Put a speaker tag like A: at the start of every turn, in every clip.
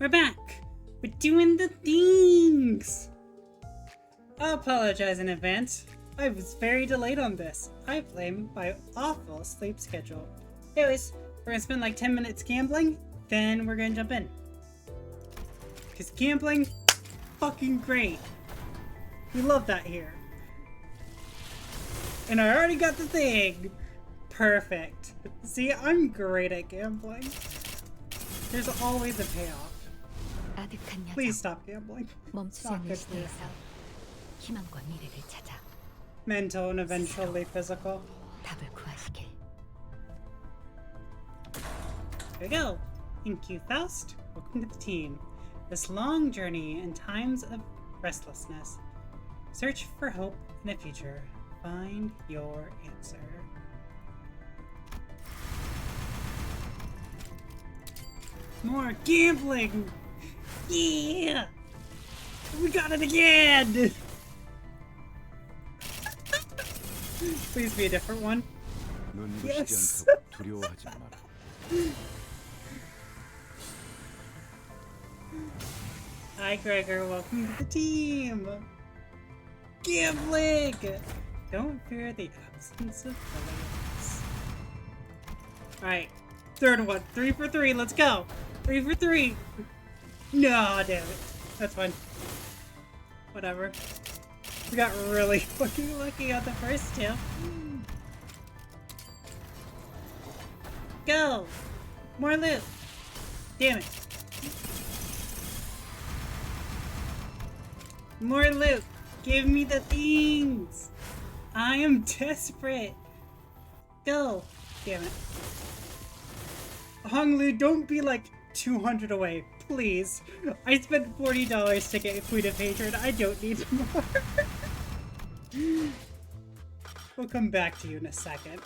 A: We're back! We're doing the things! I apologize in advance. I was very delayed on this. I blame my awful sleep schedule. Anyways, we're gonna spend like 10 minutes gambling, then we're gonna jump in. Because gambling, fucking great. We love that here. And I already got the thing. Perfect. See, I'm great at gambling. There's always a payoff. Please stop gambling. Stop it. Mental and eventually physical. Here we go. Thank you, Faust. Welcome to the team. This long journey in times of restlessness. Search for hope in the future. Find your answer. More gambling! Yeah! We got it again! Please be a different one. Yes! Hi Gregor, welcome to the team! Gambling! Don't fear the absence of brilliance. Alright, third one. 3 for 3, let's go! 3 for 3! No, damn it. That's fine. Whatever. We got really fucking lucky on the first two. Go! More loot! Damn it. More loot! Give me the things! I am desperate! Go! Damn it. Honglu, don't be like 200 away, please. I spent $40 to get Queen of Hatred. I don't need more. We'll come back to you in a second.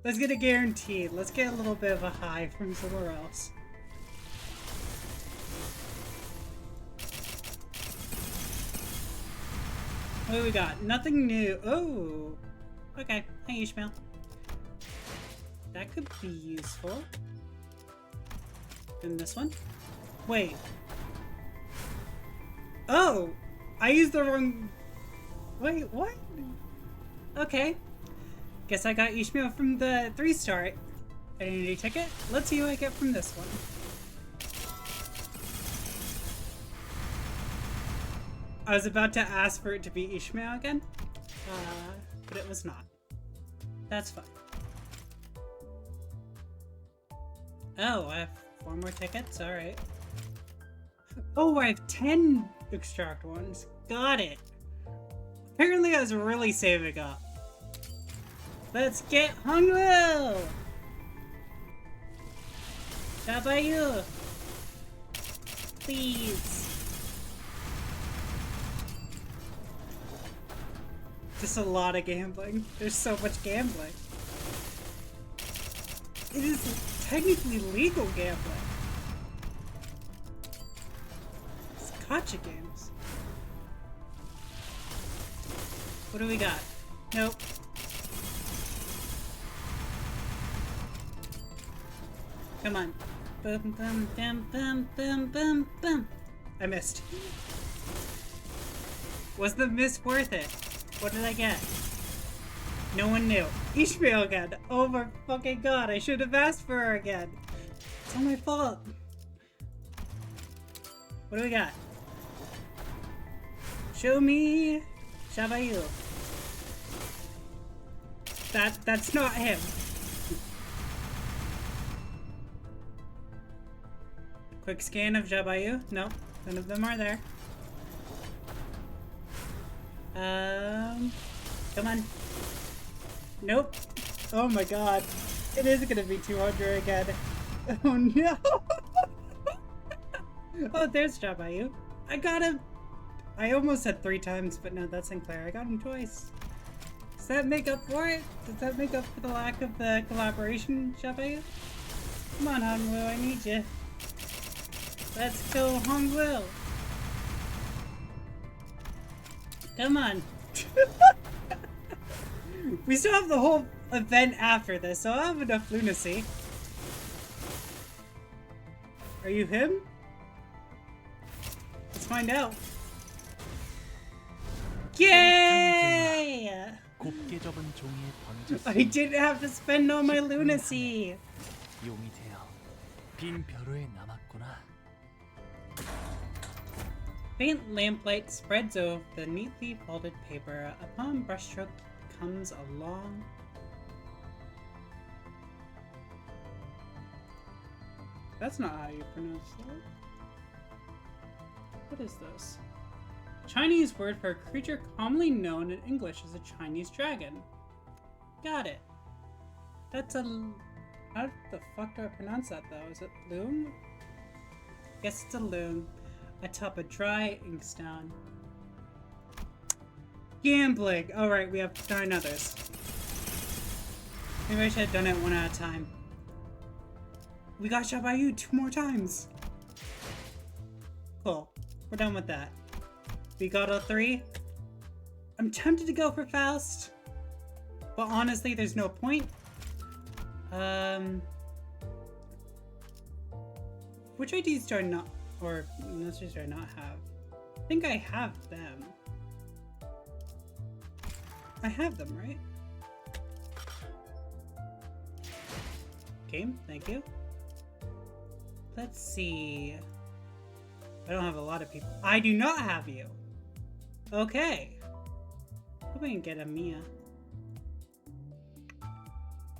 A: Let's get a guaranteed. Let's get a little bit of a high from somewhere else. What do we got? Nothing new. Oh! Okay. Hey, Ishmael. That could be useful. And this one? Wait. Oh! I used the wrong... Wait, what? Okay. Guess I got Ishmael from the 3-star identity ticket. Let's see what I get from this one. I was about to ask for it to be Ishmael again, but it was not. That's fine. Oh, I have 4 more tickets? Alright. Oh, I have 10 extract ones. Got it. Apparently I was really saving up. Let's get Honglu! Shabayu! Please. Just a lot of gambling. There's so much gambling. It is technically legal gambling. It's gotcha games. What do we got? Nope. Come on. Boom, boom, boom, boom, boom, boom, boom. I missed. Was the miss worth it? What did I get? No one knew. Ishmael again. Oh my fucking god, I should have asked for her again. It's all my fault. What do we got? Show me Shabayu. That's not him. Quick scan of Jabayu. Nope, none of them are there. Come on. Nope. Oh my god. It is gonna be 200 again. Oh no! Oh, there's Jabayu. I got him! I almost said 3 times, but no, that's Sinclair. I got him twice. Does that make up for it? Does that make up for the lack of the collaboration, Jabayu? Come on, Honglu, I need you. Let's go, Honglu! Come on. We still have the whole event after this, so I'll have enough lunacy. Are you him? Let's find out. Yay!
B: 곱게 접은 종이에 번졌으니
A: I didn't have to spend all my lunacy.
B: 용이 되어 빈 벼루에 남았구나.
A: Faint lamplight spreads over the neatly folded paper. Upon brushstroke comes a long... That's not how you pronounce that. What is this? Chinese word for a creature commonly known in English as a Chinese dragon. Got it. That's a... How the fuck do I pronounce that though? Is it loom? Guess it's a loom. Atop a dry inkstone. Gambling! Alright, we have 9 others. Maybe I should have done it one at a time. We got shot by you 2 more times! Cool. We're done with that. We got all 3. I'm tempted to go for Faust. But honestly, there's no point. Which IDs do I not... Or messages do I not have? I think I have them. I have them, right? Okay, thank you. Let's see. I don't have a lot of people. I do not have you! Okay. Hope I can get a Mia.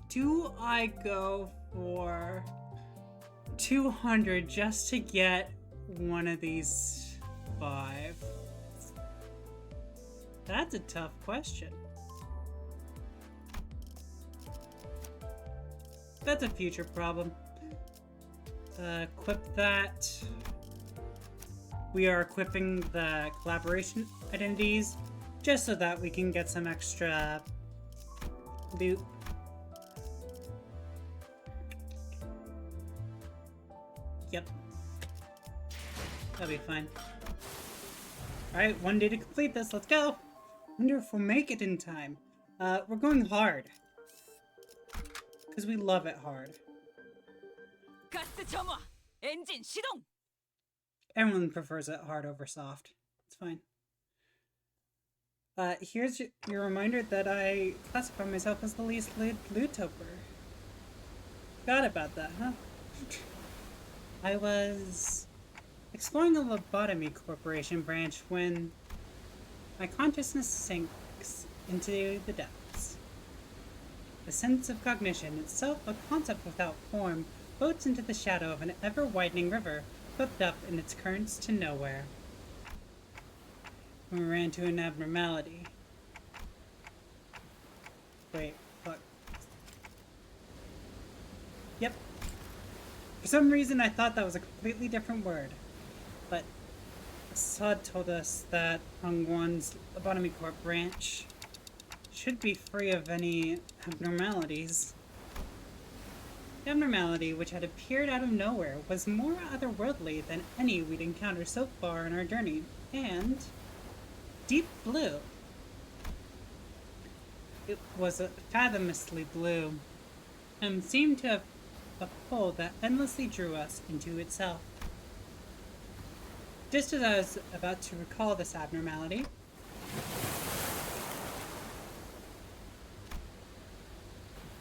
A: Do I go for 200 just to get one of these 5? That's a tough question. That's a future problem. Equip that. We are equipping the collaboration identities just so that we can get some extra loot. Yep. That'll be fine. Alright, 1 day to complete this. Let's go! Wonder if we'll make it in time. We're going hard. Because we love it hard. Everyone prefers it hard over soft. It's fine. Here's your reminder that I classify myself as the least loot-toper. Forgot about that, huh? I was exploring a lobotomy corporation branch when my consciousness sinks into the depths. The sense of cognition, itself a concept without form, floats into the shadow of an ever-widening river, swept up in its currents to nowhere. We ran to an abnormality. Wait, fuck. Yep. For some reason I thought that was a completely different word. But Assad told us that Hongwan's Lobotomy Corp branch should be free of any abnormalities. The abnormality, which had appeared out of nowhere, was more otherworldly than any we'd encountered so far in our journey, and deep blue. It was fathomlessly blue, and seemed to have a pull that endlessly drew us into itself. Just as I was about to recall this abnormality,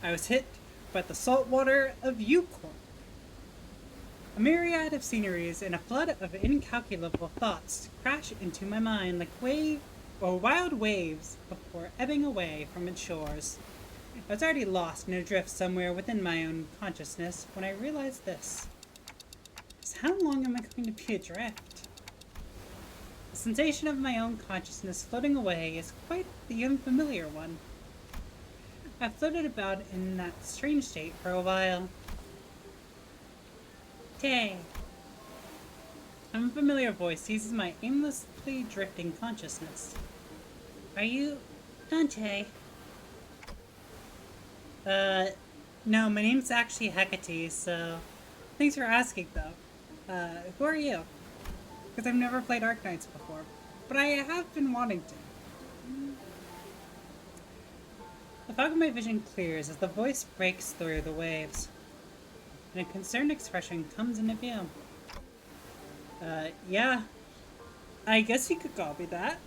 A: I was hit by the salt water of Yukon. A myriad of sceneries and a flood of incalculable thoughts crash into my mind like wild waves before ebbing away from its shores. I was already lost and adrift somewhere within my own consciousness when I realized this. Just how long am I going to be adrift? The sensation of my own consciousness floating away is quite the unfamiliar one. I floated about in that strange state for a while. Tay. An unfamiliar voice seizes my aimlessly drifting consciousness. Are you Dante? No, my name's actually Hecate, so thanks for asking, though. Who are you? Because I've never played Arknights before, but I have been wanting to. The fog of my vision clears as the voice breaks through the waves, and a concerned expression comes into view. Yeah. I guess you could call me that.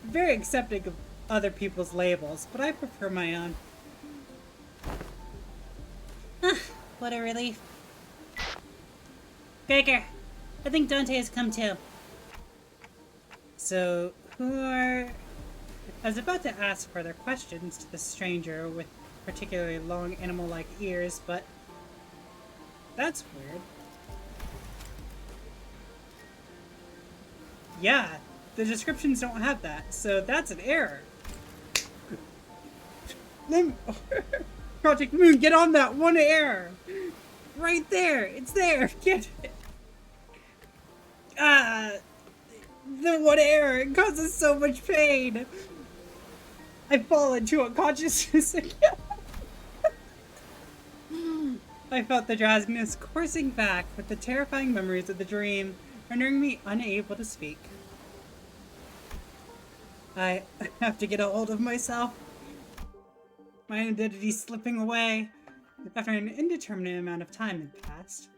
A: Very accepting of other people's labels, but I prefer my own. What a relief. Gregor, I think Dante has come too. So, who are... I was about to ask further questions to the stranger with particularly long animal-like ears, but... That's weird. Yeah, the descriptions don't have that, so that's an error. Project Moon, get on that one error! Right there! It's there! Get it! The one error! It causes so much pain! I fall into unconsciousness again! I felt the drowsiness coursing back with the terrifying memories of the dream, rendering me unable to speak. I have to get a hold of myself. My identity slipping away. After an indeterminate amount of time had passed,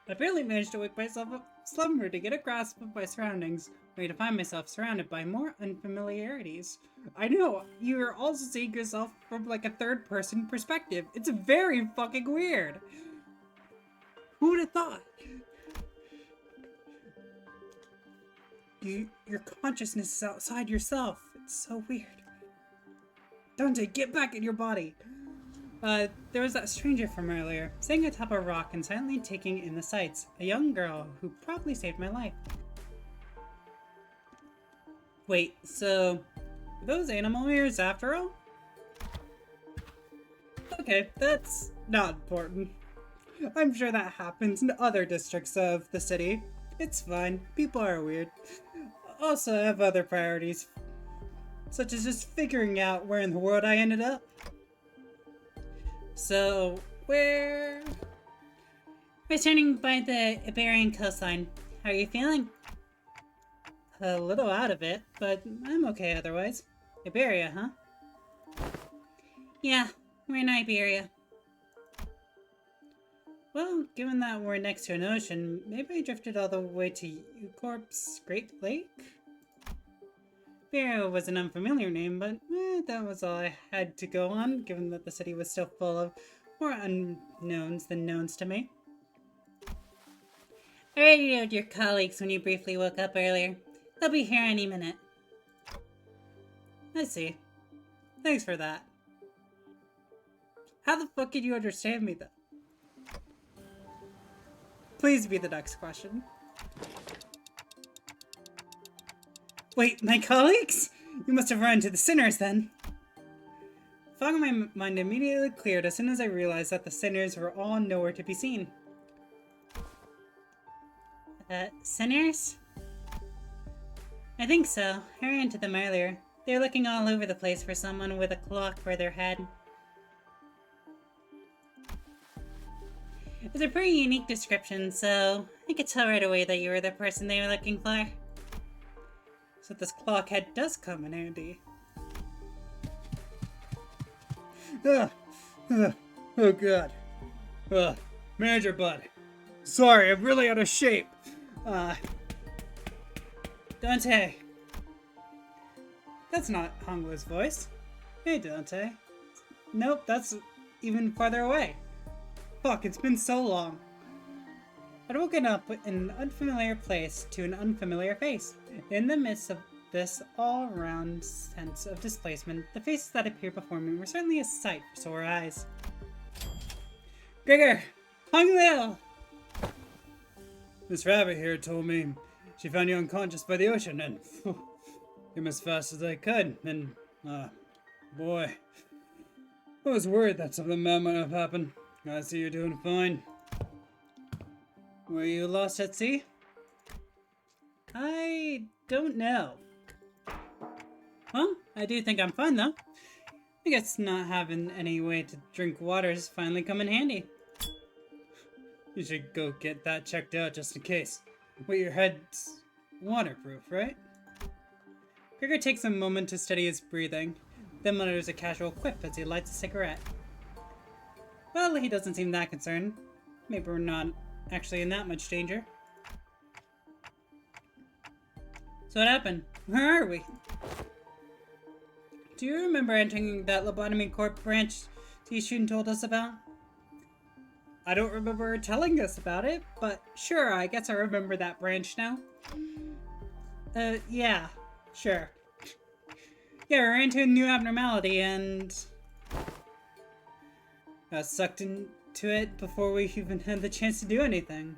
A: I barely managed to wake myself up from slumber to get a grasp of my surroundings, only to find myself surrounded by more unfamiliarities. I know, you're also seeing yourself from like a third-person perspective. It's very fucking weird. Who would have thought? Your consciousness is outside yourself. It's so weird. Dante, get back in your body. There was that stranger from earlier, sitting atop a rock and silently taking in the sights. A young girl who probably saved my life. Wait, so... are those animal ears after all? Okay, that's not important. I'm sure that happens in other districts of the city. It's fine. People are weird. Also, I have other priorities, such as just figuring out where in the world I ended up. So, we're returning by the Iberian coastline. How are you feeling? A little out of it, but I'm okay otherwise. Iberia, huh? Yeah, we're in Iberia. Well, given that we're next to an ocean, maybe I drifted all the way to Eucorp's Great Lake? Iberia was an unfamiliar name, but that was all I had to go on, given that the city was still full of more unknowns than knowns to me. I radioed your colleagues when you briefly woke up earlier. They'll be here any minute. I see. Thanks for that. How the fuck did you understand me, though? Please be the next question. Wait, my colleagues? You must have run to the sinners then. The fog in my mind immediately cleared as soon as I realized that the sinners were all nowhere to be seen. Sinners? I think so. I ran into them earlier. They were looking all over the place for someone with a clock for their head. It's a pretty unique description, so I could tell right away that you were the person they were looking for. So this clock head does come in handy. Oh god. Manager bud. Sorry, I'm really out of shape. Dante. That's not Honglu's voice. Hey, Dante. Nope, that's even farther away. Fuck, it's been so long. I'd woken up in an unfamiliar place to an unfamiliar face. In the midst of this all-around sense of displacement, the faces that appeared before me were certainly a sight for sore eyes. Gregor! Honglu! Miss Rabbit here told me she found you unconscious by the ocean and came as fast as I could, and boy, I was worried that something bad might have happened. I see you're doing fine. Were you lost at sea? I don't know. Well, I do think I'm fine though. I guess not having any way to drink water has finally come in handy. You should go get that checked out just in case. Wait, your head's waterproof, right? Gregor takes a moment to steady his breathing, then mutters a casual quip as he lights a cigarette. Well, he doesn't seem that concerned. Maybe we're not actually in that much danger. So what happened? Where are we? Do you remember entering that Lobotomy Corp branch T-Shun told us about? I don't remember her telling us about it, but sure, I guess I remember that branch now. Yeah, sure. Yeah, we ran into a new abnormality and got sucked into it before we even had the chance to do anything.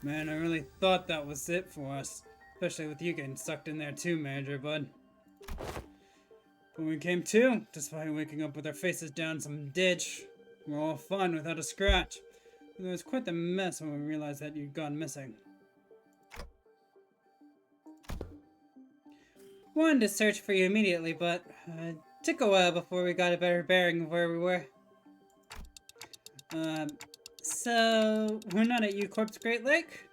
A: Man, I really thought that was it for us. Especially with you getting sucked in there too, Manager Bud. When we came to, despite waking up with our faces down some ditch, we were all fine without a scratch. But it was quite the mess when we realized that you'd gone missing. Wanted to search for you immediately, but it took a while before we got a better bearing of where we were. So we're not at U-Corp's Great Lake?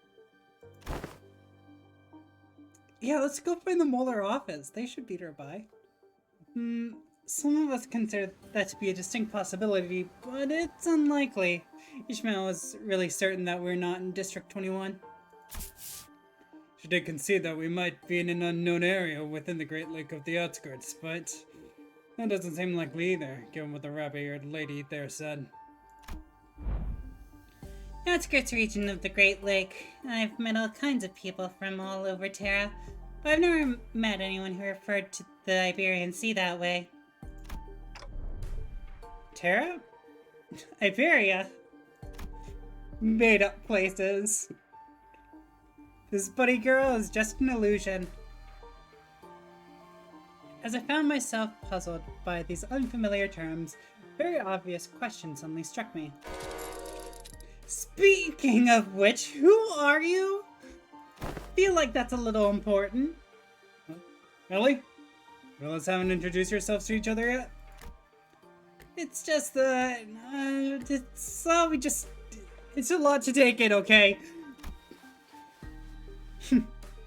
A: Yeah, let's go find the Molar office. They should be nearby. Some of us consider that to be a distinct possibility, but it's unlikely. Ishmael is really certain that we're not in District 21. She did concede that we might be in an unknown area within the Great Lake of the outskirts, but that doesn't seem likely either, given what the rabbit-eared lady there said. Outskirts region of the Great Lake. I've met all kinds of people from all over Terra, but I've never met anyone who referred to the Iberian Sea that way. Terra? Iberia? Made up places. This bunny girl is just an illusion. As I found myself puzzled by these unfamiliar terms, very obvious questions suddenly struck me. Speaking of which, who are you? Feel like that's a little important. Really? Realize haven't introduced yourselves to each other yet? It's just that, it's a lot to take in, okay?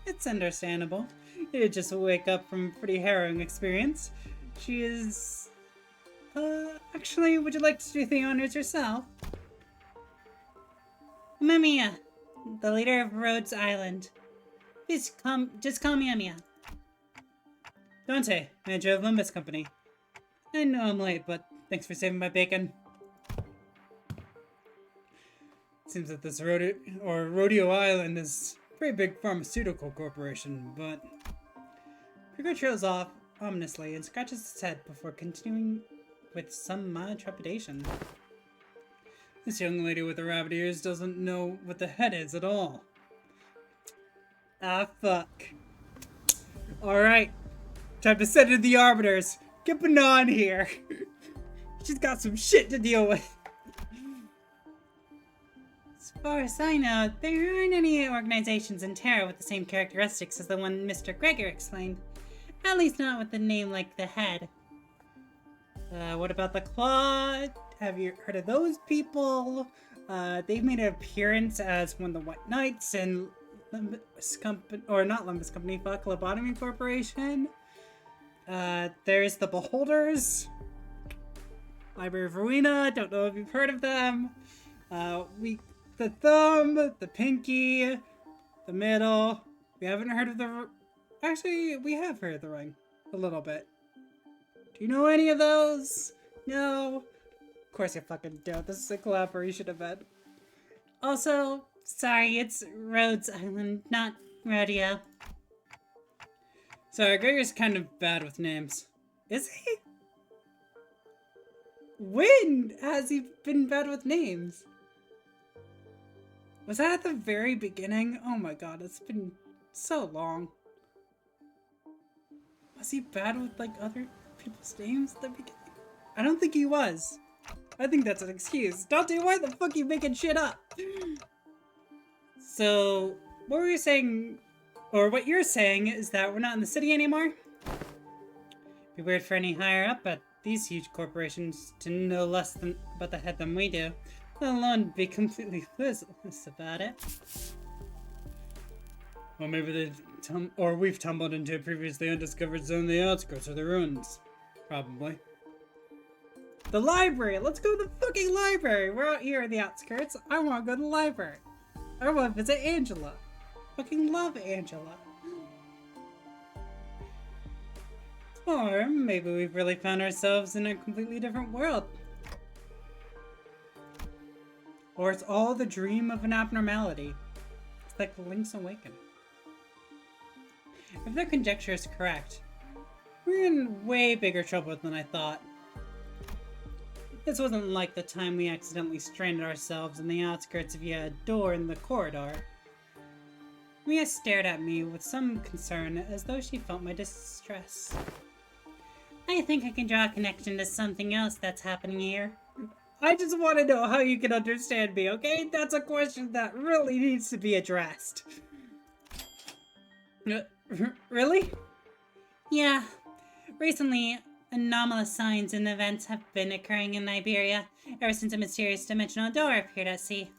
A: It's understandable. You just wake up from a pretty harrowing experience. She is... actually, would you like to do the honors yourself? Mamiya, the leader of Rhodes Island. Please just call me Amiya. Dante, manager of Limbus Company. I know I'm late, but thanks for saving my bacon. Seems that this Rodeo Island is a pretty big pharmaceutical corporation, but... Hugo trails off ominously and scratches his head before continuing with some mild trepidation. This young lady with the rabbit ears doesn't know what the head is at all. Ah, fuck. Alright. Time to send in the arbiters. Get Banan here. She's got some shit to deal with. As far as I know, there aren't any organizations in Terra with the same characteristics as the one Mr. Gregor explained. At least not with a name like the Head. What about the Claw? Have you heard of those people? They've made an appearance as one of the White Knights in Limbus Company, or not Limbus Company, fuck, Lobotomy Corporation. There's the Beholders. Library of Ruina, don't know if you've heard of them. The Thumb, the Pinky, the Middle. We haven't heard of the... Actually, we have heard of the Ring. A little bit. Do you know any of those? No? Of course you fucking don't. This is a collaboration event. Also, sorry, it's Rhodes Island, not Rodeo. Sorry, Gregor's kind of bad with names. Is he? When has he been bad with names? Was that at the very beginning? Oh my god, it's been so long. Was he bad with, like, other people's names at the beginning? I don't think he was. I think that's an excuse. Dante, why the fuck are you making shit up? So, what were you saying, or what you're saying is that we're not in the city anymore? It'd be weird for any higher up at these huge corporations to know less about the Head than we do, let alone be completely clueless about it. Well, maybe we've tumbled into a previously undiscovered zone in the outskirts of the ruins. Probably. The library! Let's go to the fucking library! We're out here in the outskirts. I want to go to the library. I want to visit Angela. fucking love Angela. Or maybe we've really found ourselves in a completely different world. Or it's all the dream of an abnormality. It's like Link's Awakening. If their conjecture is correct, we're in way bigger trouble than I thought. This wasn't like the time we accidentally stranded ourselves in the outskirts via a door in the corridor. Mia stared at me with some concern, as though she felt my distress. I think I can draw a connection to something else that's happening here. I just want to know how you can understand me, okay? That's a question that really needs to be addressed. Really? Yeah. Recently, anomalous signs and events have been occurring in Iberia ever since a mysterious dimensional door appeared at sea.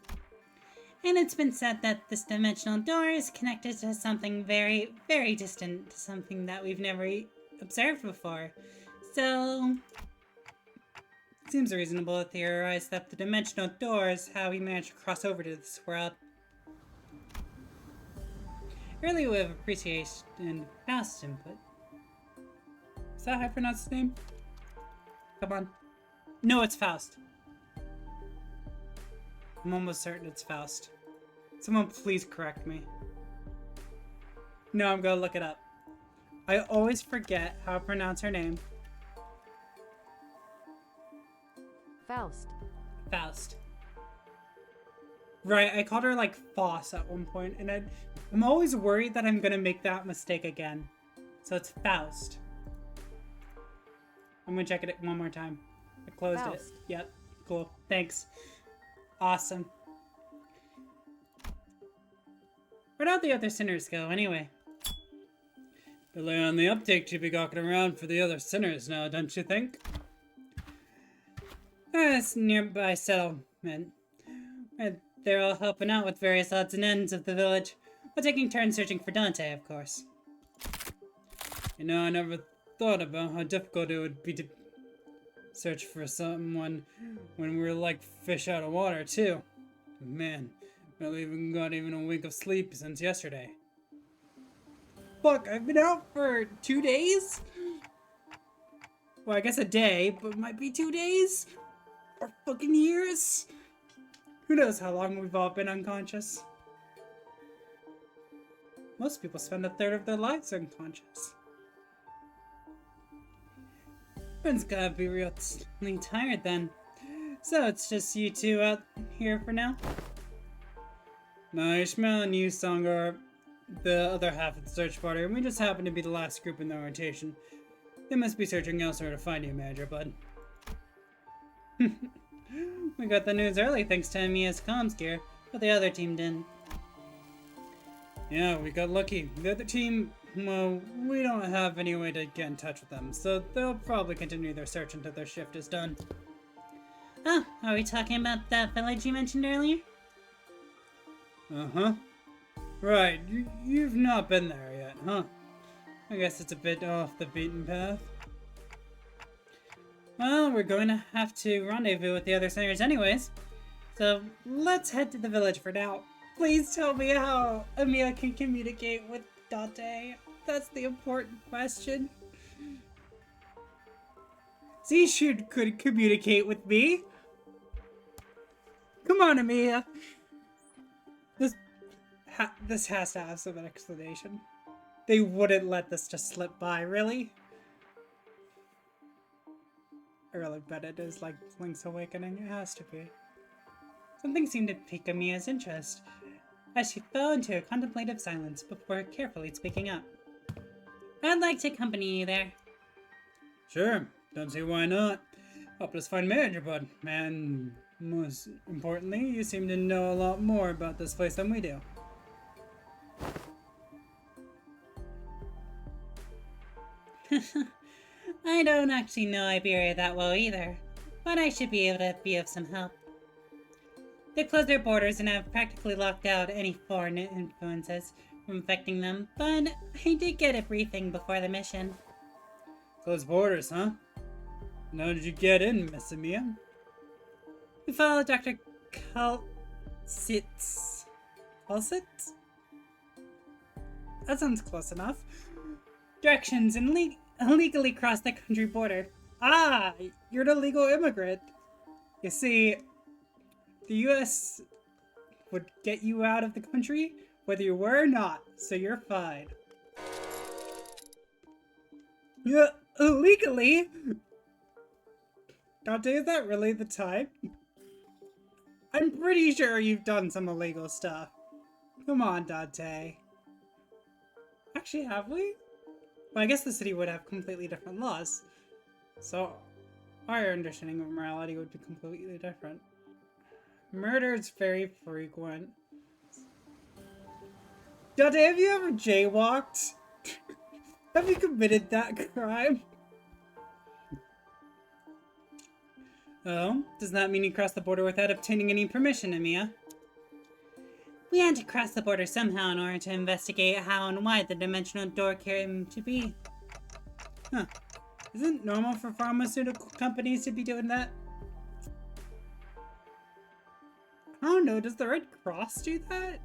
A: And it's been said that this dimensional door is connected to something very, very distant, something that we've never observed before. So, it seems reasonable to theorize that the dimensional door is how we managed to cross over to this world. I really would have appreciated Faust's input. Is that how I pronounce his name? Come on. No, it's Faust. I'm almost certain it's Faust. Someone please correct me. No, I'm gonna look it up. I always forget how to pronounce her name.
C: Faust.
A: Faust. Right, I called her like Foss at one point, and I'm always worried that I'm gonna make that mistake again. So it's Faust. I'm gonna check it one more time. I closed it. Yep, cool. Thanks. Awesome. Where'd all the other sinners go, anyway? Delay on the uptake to be gawking around for the other sinners now, don't you think? This nearby settlement. They're all helping out with various odds and ends of the village, while taking turns searching for Dante, of course. You know, I never thought about how difficult it would be to search for someone when we're like fish out of water, too. Man, barely even got even a wink of sleep since yesterday. Fuck, I've been out for 2 days? Well, I guess a day, but it might be 2 days? Or fucking years? Who knows how long we've all been unconscious? Most people spend a third of their lives unconscious. Everyone's gotta be really tired then. So it's just you two out here for now? No, Ishmael and you, Song, are the other half of the search party, and we just happen to be the last group in the rotation. They must be searching elsewhere to find you, Manager Bud. We got the news early thanks to Mia's comms gear, but the other team didn't. Yeah, we got lucky. The other team, well, we don't have any way to get in touch with them, so they'll probably continue their search until their shift is done. Oh, are we talking about that village you mentioned earlier? Uh-huh. Right, you've not been there yet, huh? I guess it's a bit off the beaten path. Well, we're going to have to rendezvous with the other sinners anyways. So, let's head to the village for now. Please tell me how Emilia can communicate with Dante. That's the important question. Zishun could communicate with me. Come on, Emilia. This has to have some explanation. They wouldn't let this just slip by, really? I really bet it is like Link's Awakening. It has to be. Something seemed to pique Emiya's interest, as she fell into a contemplative silence before carefully speaking up. I'd like to accompany you there. Sure, don't see why not. Help us find Manager Bud, and most importantly, you seem to know a lot more about this place than we do. I don't actually know Iberia that well either, but I should be able to be of some help. They've closed their borders and have practically locked out any foreign influences from affecting them, but I did get a briefing before the mission. Closed borders, huh? And how did you get in, Miss Emilia? We followed Dr. Kalsitz. That sounds close enough. Directions and illegally cross the country border. Ah, you're an illegal immigrant. You see, the U.S. would get you out of the country whether you were or not, so you're fine. Yeah, illegally? Dante, is that really the type? I'm pretty sure you've done some illegal stuff. Come on, Dante. Actually, have we? Well, I guess the city would have completely different laws. So, our understanding of morality would be completely different. Murder is very frequent. Dante, have you ever jaywalked? Have you committed that crime? Oh, does that mean you crossed the border without obtaining any permission, Amiya? We had to cross the border somehow in order to investigate how and why the dimensional door came to be. Huh. Isn't it normal for pharmaceutical companies to be doing that? I don't know, does the Red Cross do that?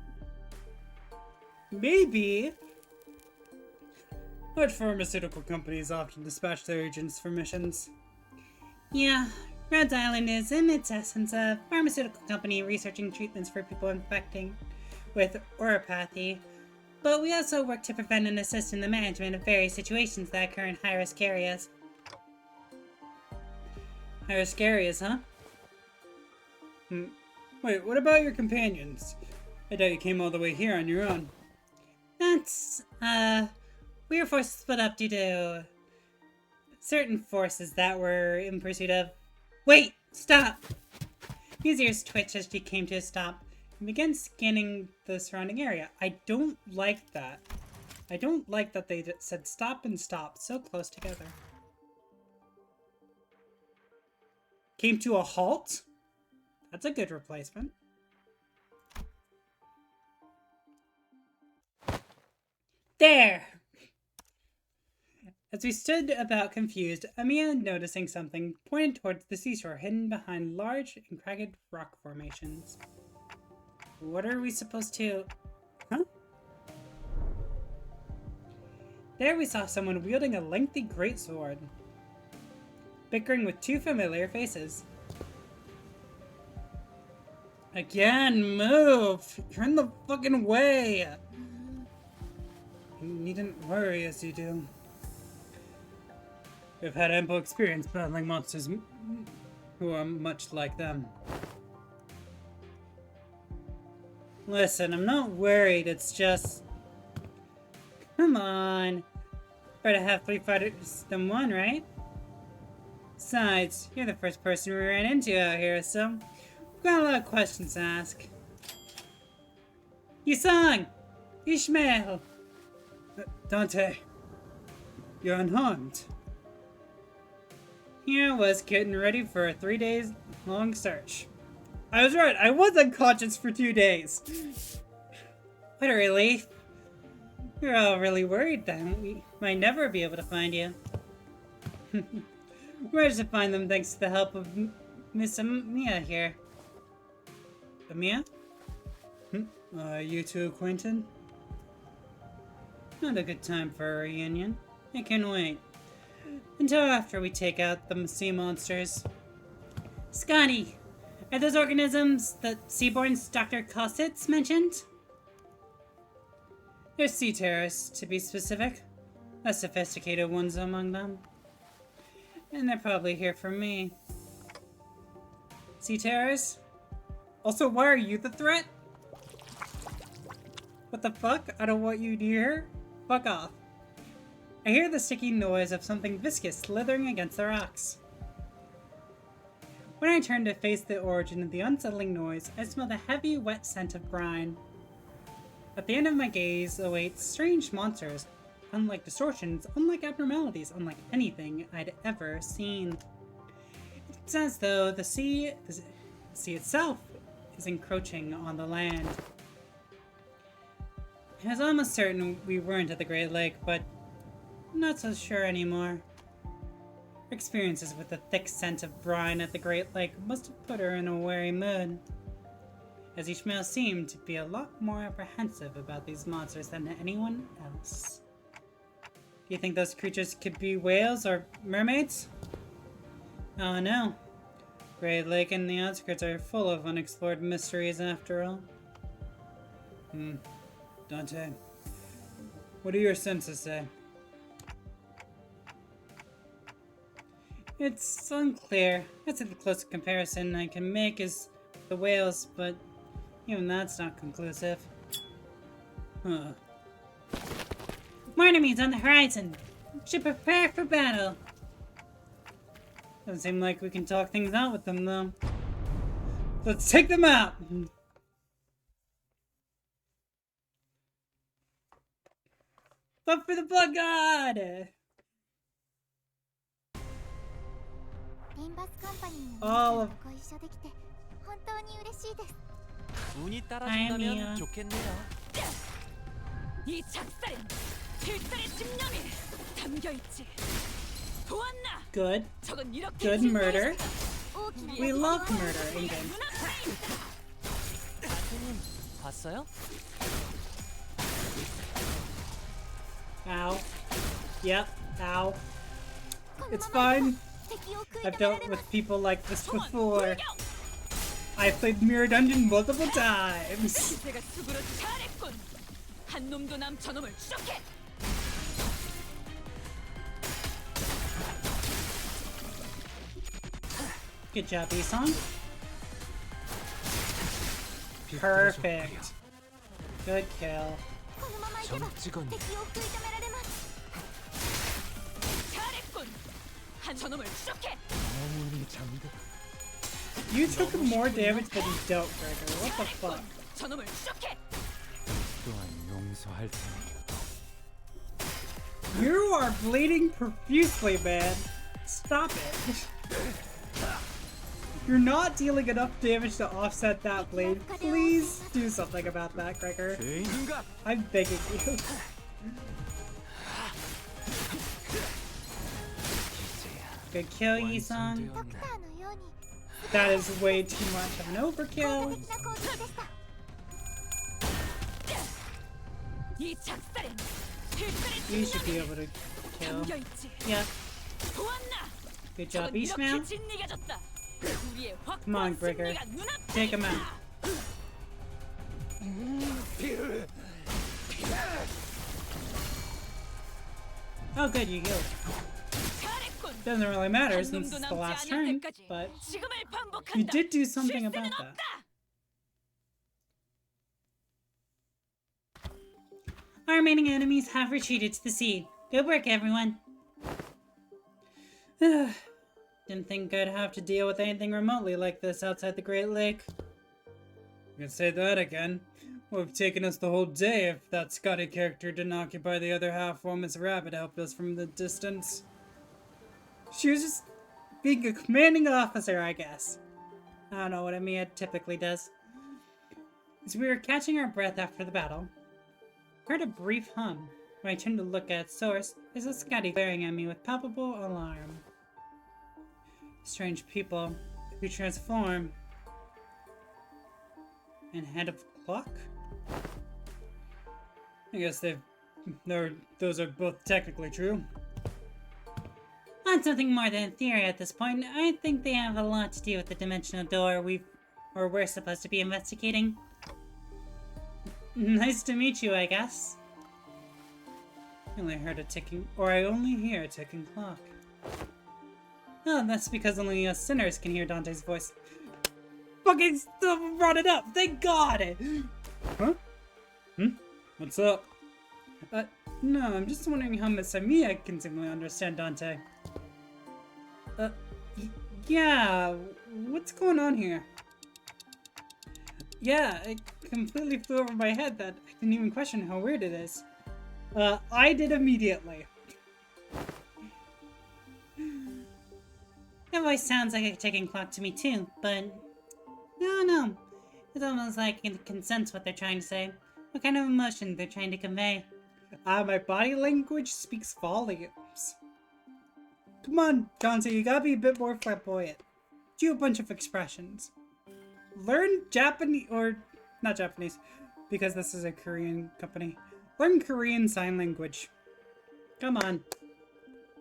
A: Maybe. But pharmaceutical companies often dispatch their agents for missions. Yeah, Rhodes Island is, in its essence, a pharmaceutical company researching treatments for people infecting with oropathy. But we also work to prevent and assist in the management of various situations that occur in high-risk areas. High-risk areas, huh? Wait, what about your companions? I doubt you came all the way here on your own. That's, we were forced to split up due to certain forces that were in pursuit of... Wait! Stop! His ears twitched as she came to a stop and began scanning the surrounding area. I don't like that. I don't like that they said stop and stop so close together. Came to a halt? That's a good replacement. There! As we stood about confused, Amiya, noticing something, pointed towards the seashore hidden behind large and cragged rock formations. What are we supposed to... Huh? There we saw someone wielding a lengthy greatsword, bickering with two familiar faces. Again, move! You're in the fucking way! You needn't worry as you do. We've had ample experience battling monsters who are much like them. Listen, I'm not worried, it's just... Come on. Better to have 3 fighters than 1, right? Besides, you're the first person we ran into out here, so... We've got a lot of questions to ask. Yusang! Ishmael! Dante, you're unharmed. Here I was getting ready for a 3 days long search. I was right, I was unconscious for 2 days. What a relief. We're all really worried then. We might never be able to find you. We managed to find them thanks to the help of Miss Amiya here. Amiya? You two acquainted? Not a good time for a reunion. I can wait. Until after we take out the sea monsters. Scotty, are those organisms that Seaborn's Dr. Cossitz mentioned? They're sea terrorists, to be specific. Less sophisticated ones among them. And they're probably here for me. Sea terrorists? Also, why are you the threat? What the fuck? I don't want you near. Fuck off. I hear the sticky noise of something viscous slithering against the rocks. When I turn to face the origin of the unsettling noise, I smell the heavy, wet scent of brine. At the end of my gaze awaits strange monsters, unlike distortions, unlike abnormalities, unlike anything I'd ever seen. It's as though the sea itself is encroaching on the land. I was almost certain we weren't at the Great Lake, but not so sure anymore. Her experiences with the thick scent of brine at the Great Lake must have put her in a wary mood. as each male seemed to be a lot more apprehensive about these monsters than anyone else. Do you think those creatures could be whales or mermaids? Oh no. Great Lake and the outskirts are full of unexplored mysteries after all. Dante, what do your senses say? It's unclear. I'd say the closest comparison I can make is the whales, but even that's not conclusive. Huh. More enemies on the horizon! Should prepare for battle! Doesn't seem like we can talk things out with them, though. Let's take them out! But for the blood god! All of
B: 운이 따라준다면 좋겠네요.
D: 이 작살엔 필살의 집념이 담겨 있지. 보았나?
A: good.
D: 저건 이렇게
A: Good murder.
D: 진리의
A: We love murder in games.
D: 눈앞에 있다.
B: 선생님 봤어요?
A: Ow. Yep, ow. It's fine. I've dealt with people like this before. I've played Mirror Dungeon multiple times.
D: 제가 수구로 잘했군. 한 놈도 남 저놈을 추적해.
A: Good job, Isong. Perfect. Good kill.
B: 정직원
D: 잘했군. 한 저놈을 추적해.
B: 영혼이 잠들.
A: You took more damage than you dealt, Gregor. What the fuck?
D: 저놈을 추적해.
B: 또한 용서할 테니.
A: You are bleeding profusely, man. Stop it. You're not dealing enough damage to offset that bleed. Please do something about that, Gregor. I'm begging you. Good kill, Yi-san. That is way too much of an overkill.
D: 이 작살엔 필살의
A: You should be
D: 집념이
A: able to kill.
D: 담겨 있지.
A: Yeah.
D: 보았나?
A: Good job,
D: 저건 이렇게
A: Ishmael.
D: 진리가졌다. 우리의
A: Come on,
D: 확고한
A: Breaker.
D: 승리가 눈앞에
A: Take him
D: 있다.
A: out. Oh, good, you healed.
D: 잘했군.
A: Doesn't really matter
D: 한
A: since
D: 놈도
A: it's the
D: 남지
A: last
D: 않을
A: turn,
D: 때까지
A: but
D: 지금을 반복한다.
A: you did do something
D: 쉴 새는
A: about that.
D: 없다.
A: Our remaining enemies have retreated to the sea. Good work, everyone. Didn't think I'd have to deal with anything remotely like this outside the Great Lake. You can say that again. Would have taken us the whole day if that Scotty character didn't occupy the other half while Miss Rabbit helped us from the distance. She was just being a commanding officer, I guess. I don't know what Amiya typically does. As we were catching our breath after the battle, I heard a brief hum. When I turned to look at its source, there's a Scotty glaring at me with palpable alarm. Strange people who transform and head of the clock? I guess those are both technically true. On something more than a theory at this point, I think they have a lot to do with the dimensional door we're supposed to be investigating. Nice to meet you, I guess. I only hear a ticking clock. Oh, that's because only us sinners can hear Dante's voice. Fucking still brought it up! Thank God! Huh? What's up? No, I'm just wondering how Miss Amiya can seemingly understand Dante. Yeah, what's going on here? Yeah, it completely flew over my head that I didn't even question how weird it is. I did immediately. That voice sounds like a ticking clock to me too, but... No. It's almost like I can sense what they're trying to say. What kind of emotion they're trying to convey. My body language speaks volumes. Come on, Dante, you gotta be a bit more flamboyant. Do a bunch of expressions. Learn Japanese, or not Japanese, because this is a Korean company. Learn Korean Sign Language. Come on.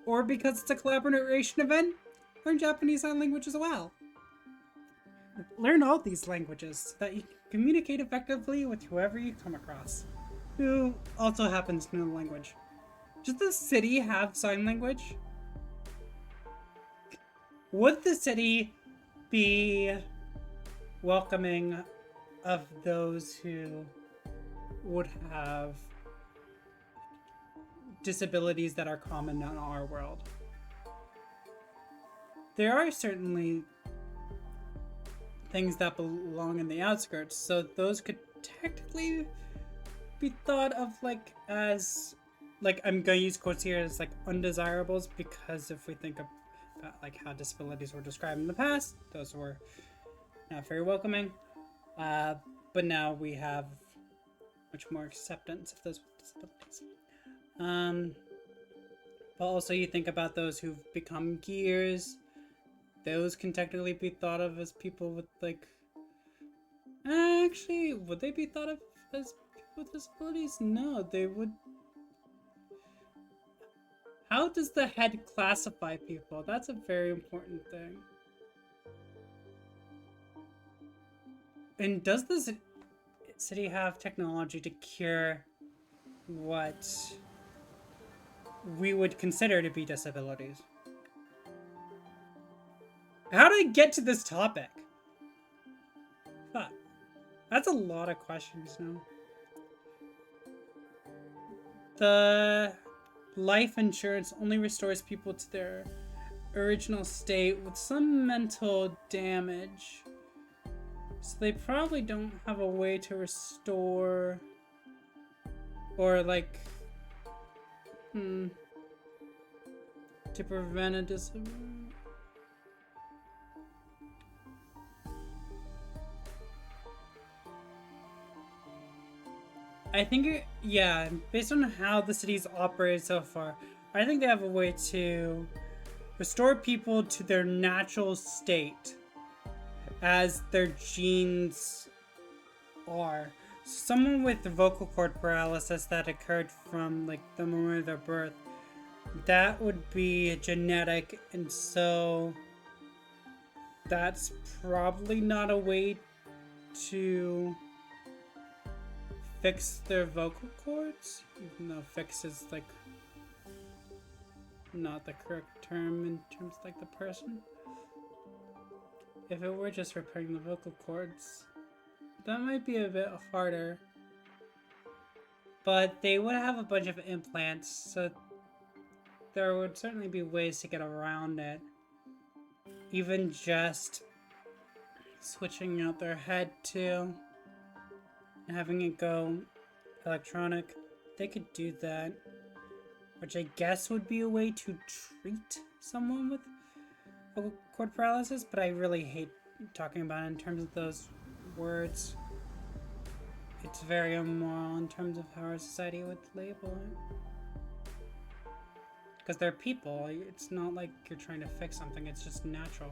A: Or because it's a collaboration event, learn Japanese Sign Language as well. Learn all these languages so that you can communicate effectively with whoever you come across, who also happens to know the language. Does the city have sign language? Would the city be welcoming of those who would have disabilities that are common in our world? There are certainly things that belong in the outskirts, so those could technically be thought of like as, like, I'm going to use quotes here as like undesirables, because if we think about like how disabilities were described in the past, those were not very welcoming. But now we have much more acceptance of those disabilities. But also you think about those who've become gears. Those can technically be thought of as people with like... Actually, would they be thought of as people with disabilities? No, they would... How does the head classify people? That's a very important thing. And does the city have technology to cure what we would consider to be disabilities? How did I get to this topic? Fuck. That's a lot of questions now. The life insurance only restores people to their original state with some mental damage. So they probably don't have a way to restore or like to prevent a disability. I think, yeah, based on how the city's operated so far, I think they have a way to restore people to their natural state as their genes are. Someone with vocal cord paralysis that occurred from like the moment of their birth, that would be genetic, and so that's probably not a way to fix their vocal cords, even though fix is like not the correct term in terms of like the person. If it were just repairing the vocal cords, that might be a bit harder. But they would have a bunch of implants, so there would certainly be ways to get around it. Even just switching out their head to having it go electronic, they could do that, which I guess would be a way to treat someone with vocal cord paralysis, but I really hate talking about it in terms of those words. It's very immoral in terms of how our society would label it. Because they're people, it's not like you're trying to fix something, it's just natural.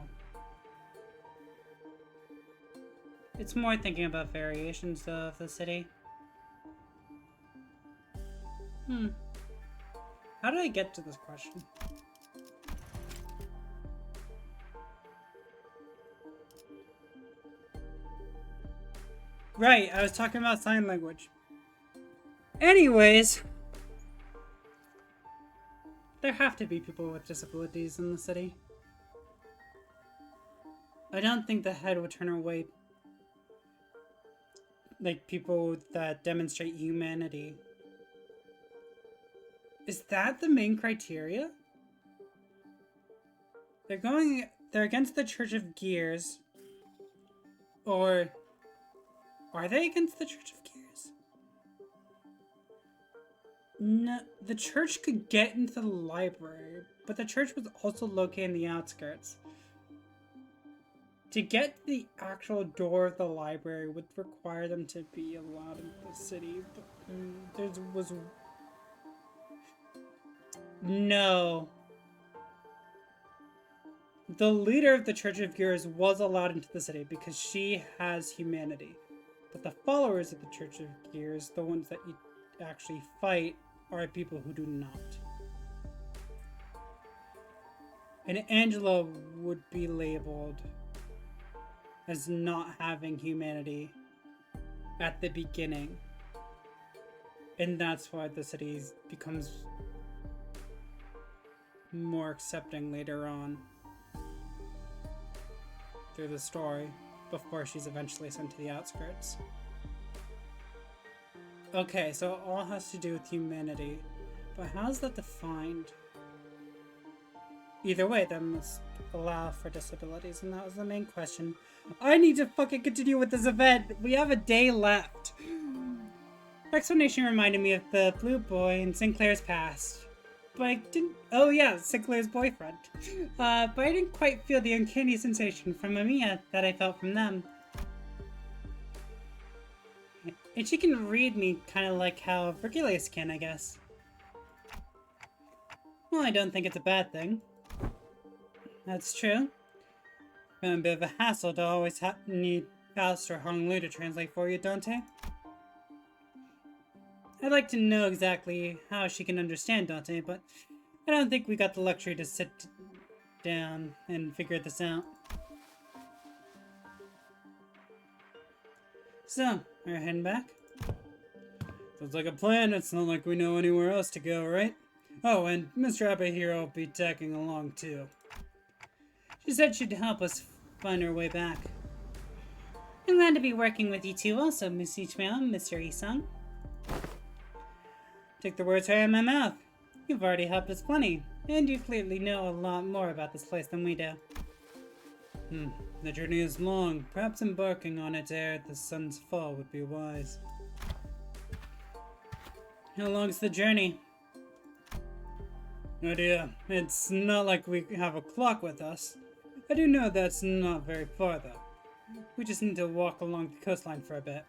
A: It's more thinking about variations of the city. How did I get to this question? Right, I was talking about sign language. Anyways, there have to be people with disabilities in the city. I don't think the head would turn away like people that demonstrate humanity. Is that the main criteria? They're against the Church of Gears. Or are they against the Church of Gears? No, the church could get into the library, but the church was also located in the outskirts. To get to the actual door of the library would require them to be allowed into the city, but no. the leader of the Church of Gears was allowed into the city because she has humanity. But the followers of the Church of Gears, the ones that you actually fight, are people who do not. And Angela would be labeled as not having humanity at the beginning. And that's why the city becomes more accepting later on through the story, before she's eventually sent to the outskirts. Okay, so it all has to do with humanity, but how's that defined? Either way, that must allow for disabilities, and that was the main question. I need to fucking continue with this event! We have a day left! Explanation reminded me of the blue boy in Sinclair's past. But I didn't... Oh yeah, Sinclair's boyfriend. But I didn't quite feel the uncanny sensation from Mamiya that I felt from them. And she can read me kind of like how Vergilius can, I guess. Well, I don't think it's a bad thing. That's true. Been a bit of a hassle to always need Faust or Honglu to translate for you, Dante. I'd like to know exactly how she can understand Dante, but I don't think we got the luxury to sit down and figure this out. So, we're heading back? Sounds like a plan. It's not like we know anywhere else to go, right? Oh, and Mr. Abe here will be tagging along too. She said she'd help us find our way back. I'm glad to be working with you two also, Miss Ichimao and Mr. Isang. Take the words right out of my mouth. You've already helped us plenty, and you clearly know a lot more about this place than we do. The journey is long. Perhaps embarking on it ere the sun's fall would be wise. How long's the journey? No idea. It's not like we have a clock with us. I do know that's not very far, though. We just need to walk along the coastline for a bit.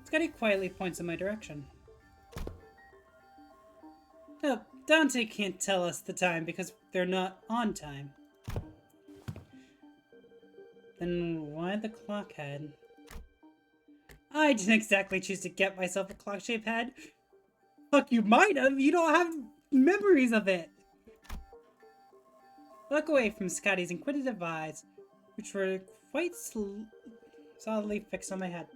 A: Scotty quietly points in my direction. Oh, Dante can't tell us the time because they're not on time. Then why the clock head? I didn't exactly choose to get myself a clock-shaped head. Fuck, you might have. You don't have memories of it. I look away from Scotty's inquisitive eyes, which were quite solidly fixed on my head.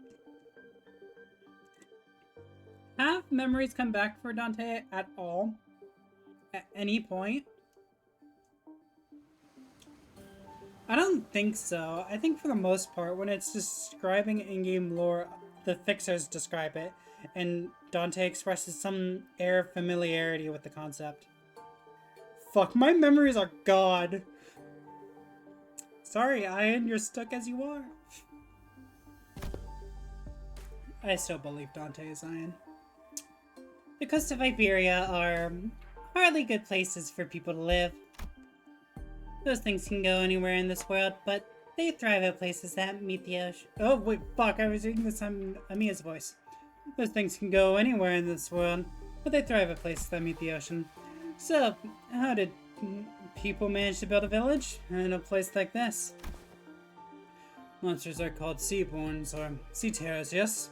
A: Have memories come back for Dante at all? At any point? I don't think so. I think for the most part, when it's describing in-game lore, the fixers describe it, and Dante expresses some air of familiarity with the concept. Fuck, my memories are gone. Sorry, Ian, you're stuck as you are. I still believe Dante is Ian. The coasts of Iberia are hardly good places for people to live. Those things can go anywhere in this world, but they thrive at places that meet the ocean. Oh, wait, fuck, I was reading this on Amiya's voice. Those things can go anywhere in this world, but they thrive at places that meet the ocean. So, how did people manage to build a village in a place like this? Monsters are called seaborns, or sea terrors, yes?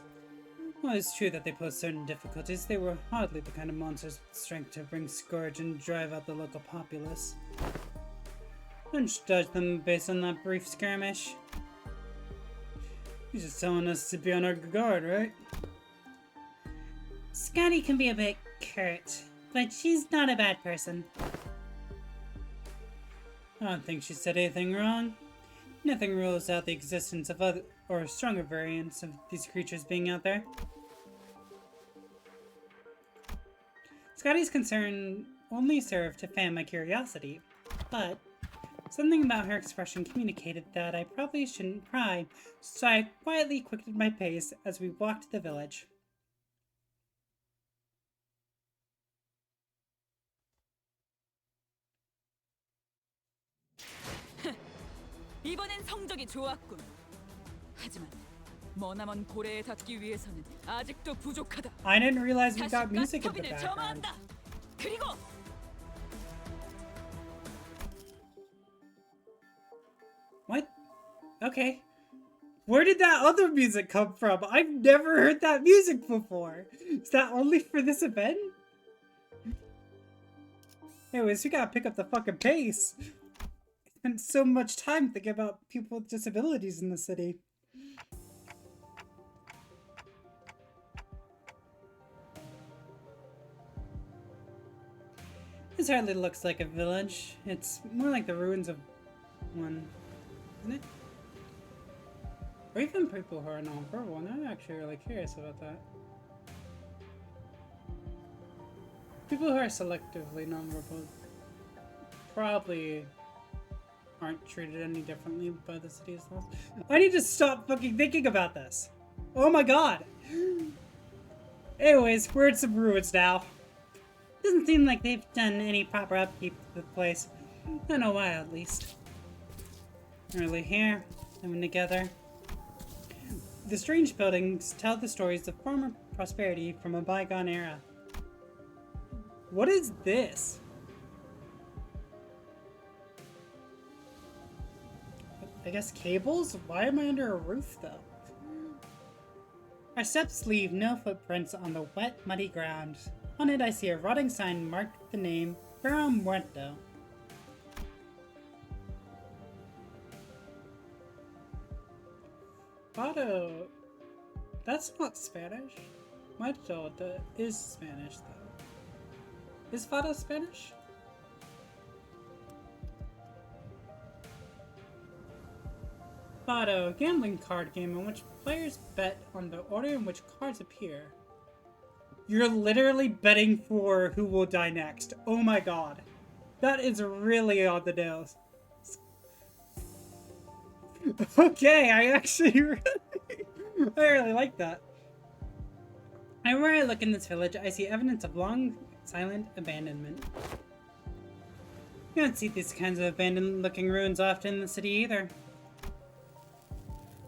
A: While it's true that they pose certain difficulties, they were hardly the kind of monsters with strength to bring scourge and drive out the local populace. Don't judge them based on that brief skirmish. You're just telling us to be on our guard, right? Scotty can be a bit curt, but she's not a bad person. I don't think she said anything wrong. Nothing rules out the existence of other or stronger variants of these creatures being out there. Scotty's concern only served to fan my curiosity, but something about her expression communicated that I probably shouldn't pry, so I quietly quickened my pace as we walked the village.
D: 이번엔 성적이 좋았군. 하지만 머나먼 고래에 닿기 위해서는 아직도 부족하다.
A: I didn't realize we
D: 다시가
A: got music in the
D: 터빈을
A: background.
D: 점화한다. 그리고
A: Okay. Where did that other music come from? I've never heard that music before. Is that only for this event? Anyways, we gotta pick up the fucking pace. I spent so much time thinking about people with disabilities in the city. This hardly looks like a village. It's more like the ruins of one, isn't it? Or even people who are non-verbal, and I'm actually really curious about that. People who are selectively non-verbal probably aren't treated any differently by the city's laws. I need to stop fucking thinking about this. Oh my god. Anyways, we're in some ruins now. Doesn't seem like they've done any proper upkeep to the place. In a while, at least. Early here, living together. The strange buildings tell the stories of former prosperity from a bygone era. What is this? I guess cables? Why am I under a roof, though? Our steps leave no footprints on the wet, muddy ground. On it, I see a rotting sign marked with the name Ferro Muerto. Fado. That's not Spanish. Muerto is Spanish, though. Is Fado Spanish? Fado, a gambling card game in which players bet on the order in which cards appear. You're literally betting for who will die next. Oh my god. That is really on the nose. Okay, I really like that. Everywhere I look in this village, I see evidence of long, silent abandonment. You don't see these kinds of abandoned-looking ruins often in the city either.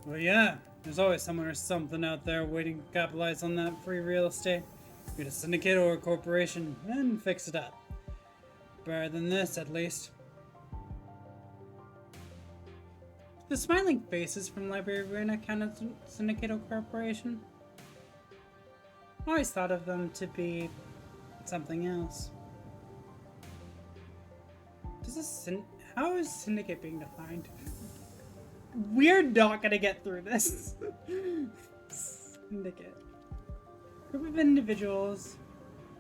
A: Well, yeah, there's always someone or something out there waiting to capitalize on that free real estate. Get a syndicate or a corporation and fix it up. Better than this, at least. The smiling faces from Library Arena count as syndicate or corporation? I always thought of them to be something else. How is syndicate being defined? We're not gonna get through this. Syndicate. Group of individuals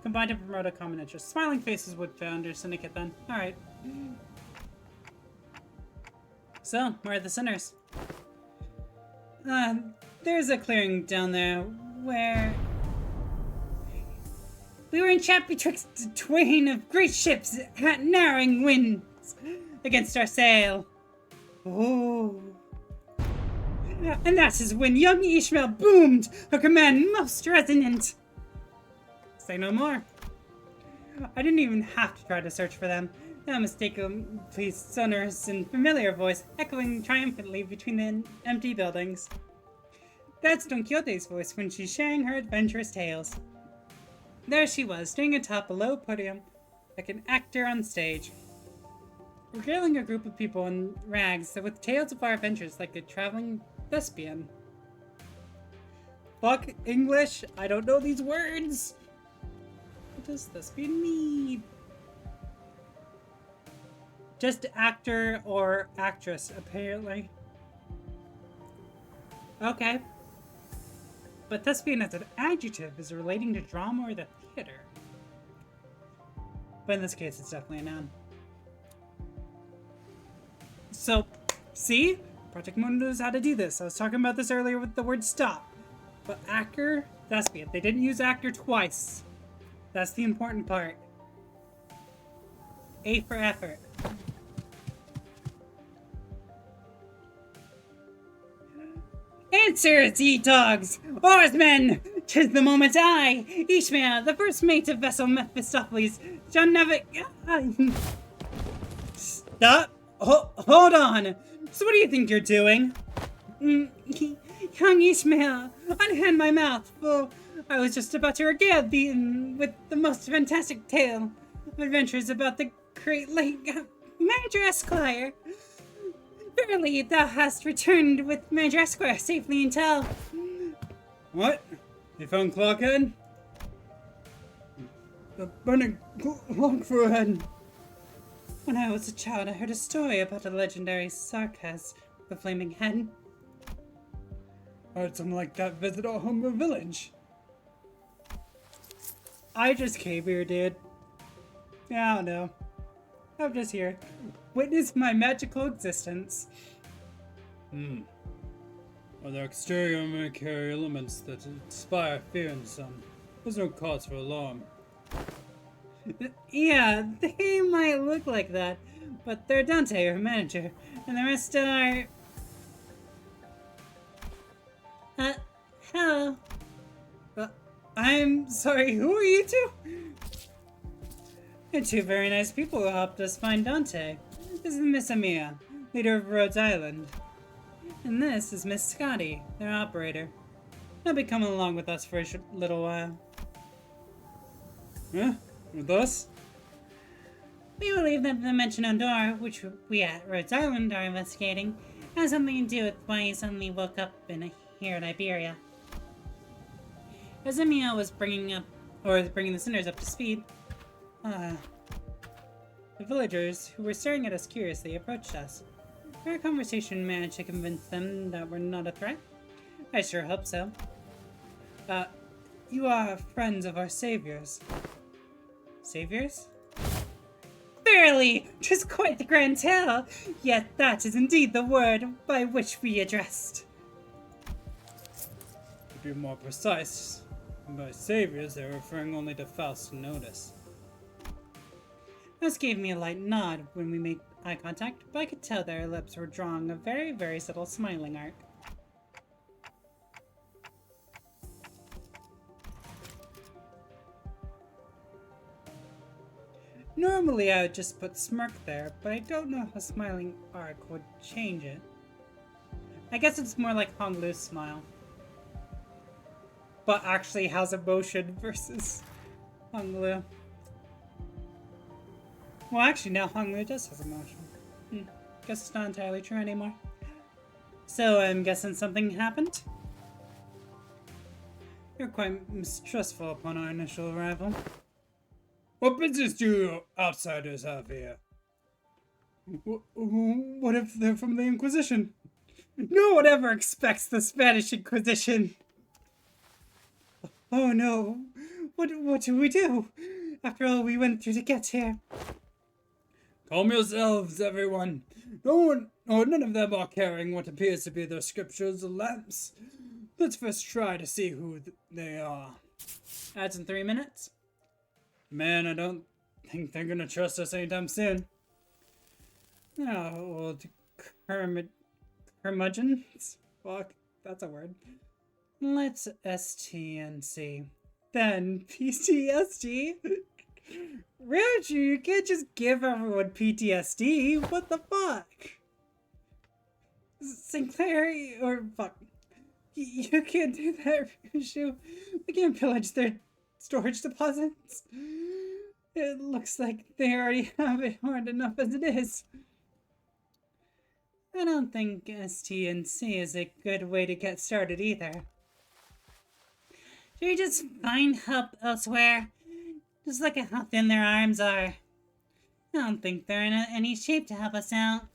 A: combined to promote a common interest. Smiling faces would fit under syndicate then. Alright. So, where are the sinners? There's a clearing down there where we were entrapped betwixt the twain of great ships at narrowing winds against our sail. Oh. And that is when young Ishmael boomed, a command most resonant. Say no more. I didn't even have to try to search for them. That mistakenly sonorous and familiar voice echoing triumphantly between the empty buildings. That's Don Quixote's voice when she's sharing her adventurous tales. There she was, standing atop a low podium, like an actor on stage, regaling a group of people in rags with tales of our adventures like a traveling thespian. Fuck English, I don't know these words. What does thespian mean? Just actor or actress, apparently. Okay. But thespian as an adjective is relating to drama or the theater. But in this case, it's definitely a noun. So, see? Project Moon knows how to do this. I was talking about this earlier with the word stop. But actor, thespian. They didn't use actor twice. That's the important part. A for effort. Answers, ye dogs! Oarsmen! 'Tis the moment I, Ishmael, the first mate of vessel Mephistopheles, shall never... Stop! Hold on! So what do you think you're doing? Young Ishmael, unhand my mouth, for I was just about to regale thee with the most fantastic tale of adventures about the Great Lake Major Esquire. Verily, thou hast returned with Majesqua safely until... What? You found Clockhead? The burning clock for a head. When I was a child, I heard a story about a legendary Sarkaz with a flaming head. I heard something like that visit our humble village. I just came here, dude. Yeah, I don't know. I'm just here. Witness my magical existence. Are there exterior mechanical elements that inspire fear in some? There's no cause for alarm. Yeah, they might look like that, but they're Dante, your manager, and the rest are... hello. I'm sorry, who are you two? You're two very nice people who helped us find Dante. This is Miss Amia, leader of Rhodes Island. And this is Miss Scotty, their operator. They'll be coming along with us for a little while. Huh? With us? We believe that the Dimension door, which we at Rhodes Island are investigating, has something to do with why he suddenly woke up here in Iberia. As Emil was bringing the sinners up to speed, the villagers, who were staring at us curiously, approached us. Our conversation managed to convince them that we're not a threat. I sure hope so. You are friends of our saviors. Saviors? Verily, 'tis quite the grand tale, yet that is indeed the word by which we addressed. To be more precise, by saviors they're referring only to Faust and Otis. This gave me a light nod when we made eye contact, but I could tell their lips were drawing a very, very subtle smiling arc. Normally I would just put smirk there, but I don't know how smiling arc would change it. I guess it's more like Honglu's smile. But actually has emotion versus Honglu. Well, actually now Honglu does have emotion. Guess it's not entirely true anymore. So I'm guessing something happened? You're quite mistrustful upon our initial arrival. What business do you outsiders have here? What if they're from the Inquisition? No one ever expects the Spanish Inquisition. Oh no, what do we do? After all we went through to get here. Calm yourselves, everyone. None of them are carrying what appears to be their scriptures or lamps. Let's first try to see who they are. That's in 3 minutes. Man, I don't think they're gonna trust us anytime soon. Oh, old curmudgeons? Fuck, that's a word. Let's STNC. Then PTSD? Really? You can't just give everyone PTSD. What the fuck? Sinclair, or fuck. You can't do that, Ryushu. We can't pillage their storage deposits. It looks like they already have it hard enough as it is. I don't think STNC is a good way to get started either. Should we just find help elsewhere? Just look at how thin their arms are. I don't think they're in any shape to help us out.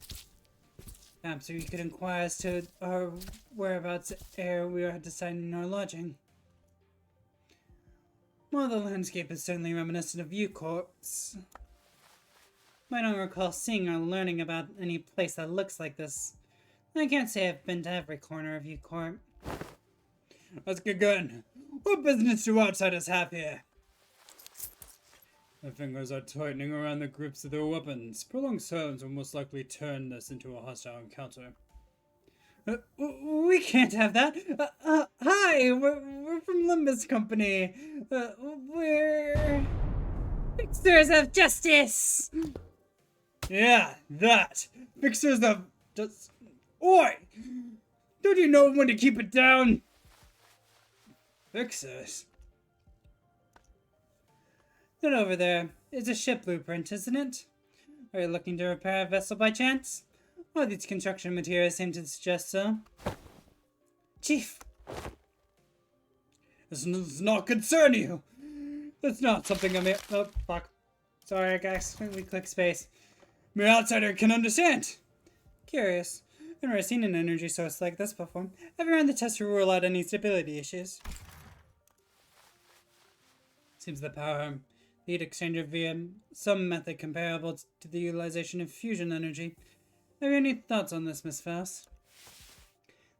A: Perhaps we could inquire as to our whereabouts ere we are deciding our lodging. Well, the landscape is certainly reminiscent of U-Corp's. I don't recall seeing or learning about any place that looks like this. I can't say I've been to every corner of U-Corp. Let's get going. What business do outsiders have here? Their fingers are tightening around the grips of their weapons. Prolonged silence will most likely turn this into a hostile encounter. We can't have that. Hi, we're from Limbus Company. We're fixers of justice. Yeah, that. Fixers of justice. Oi! Don't you know when to keep it down? Fixers. That over there is a ship blueprint, isn't it? Are you looking to repair a vessel by chance? All these construction materials seem to suggest so. Chief! This does not concern you! That's not something I may— oh, fuck. Sorry, guys. We click space. Mere outsider can understand! Curious. I've never seen an energy source like this before. Have you run the test to rule out any stability issues? Seems the power heat exchanger via some method comparable to the utilization of fusion energy. Have you any thoughts on this, Miss Faust?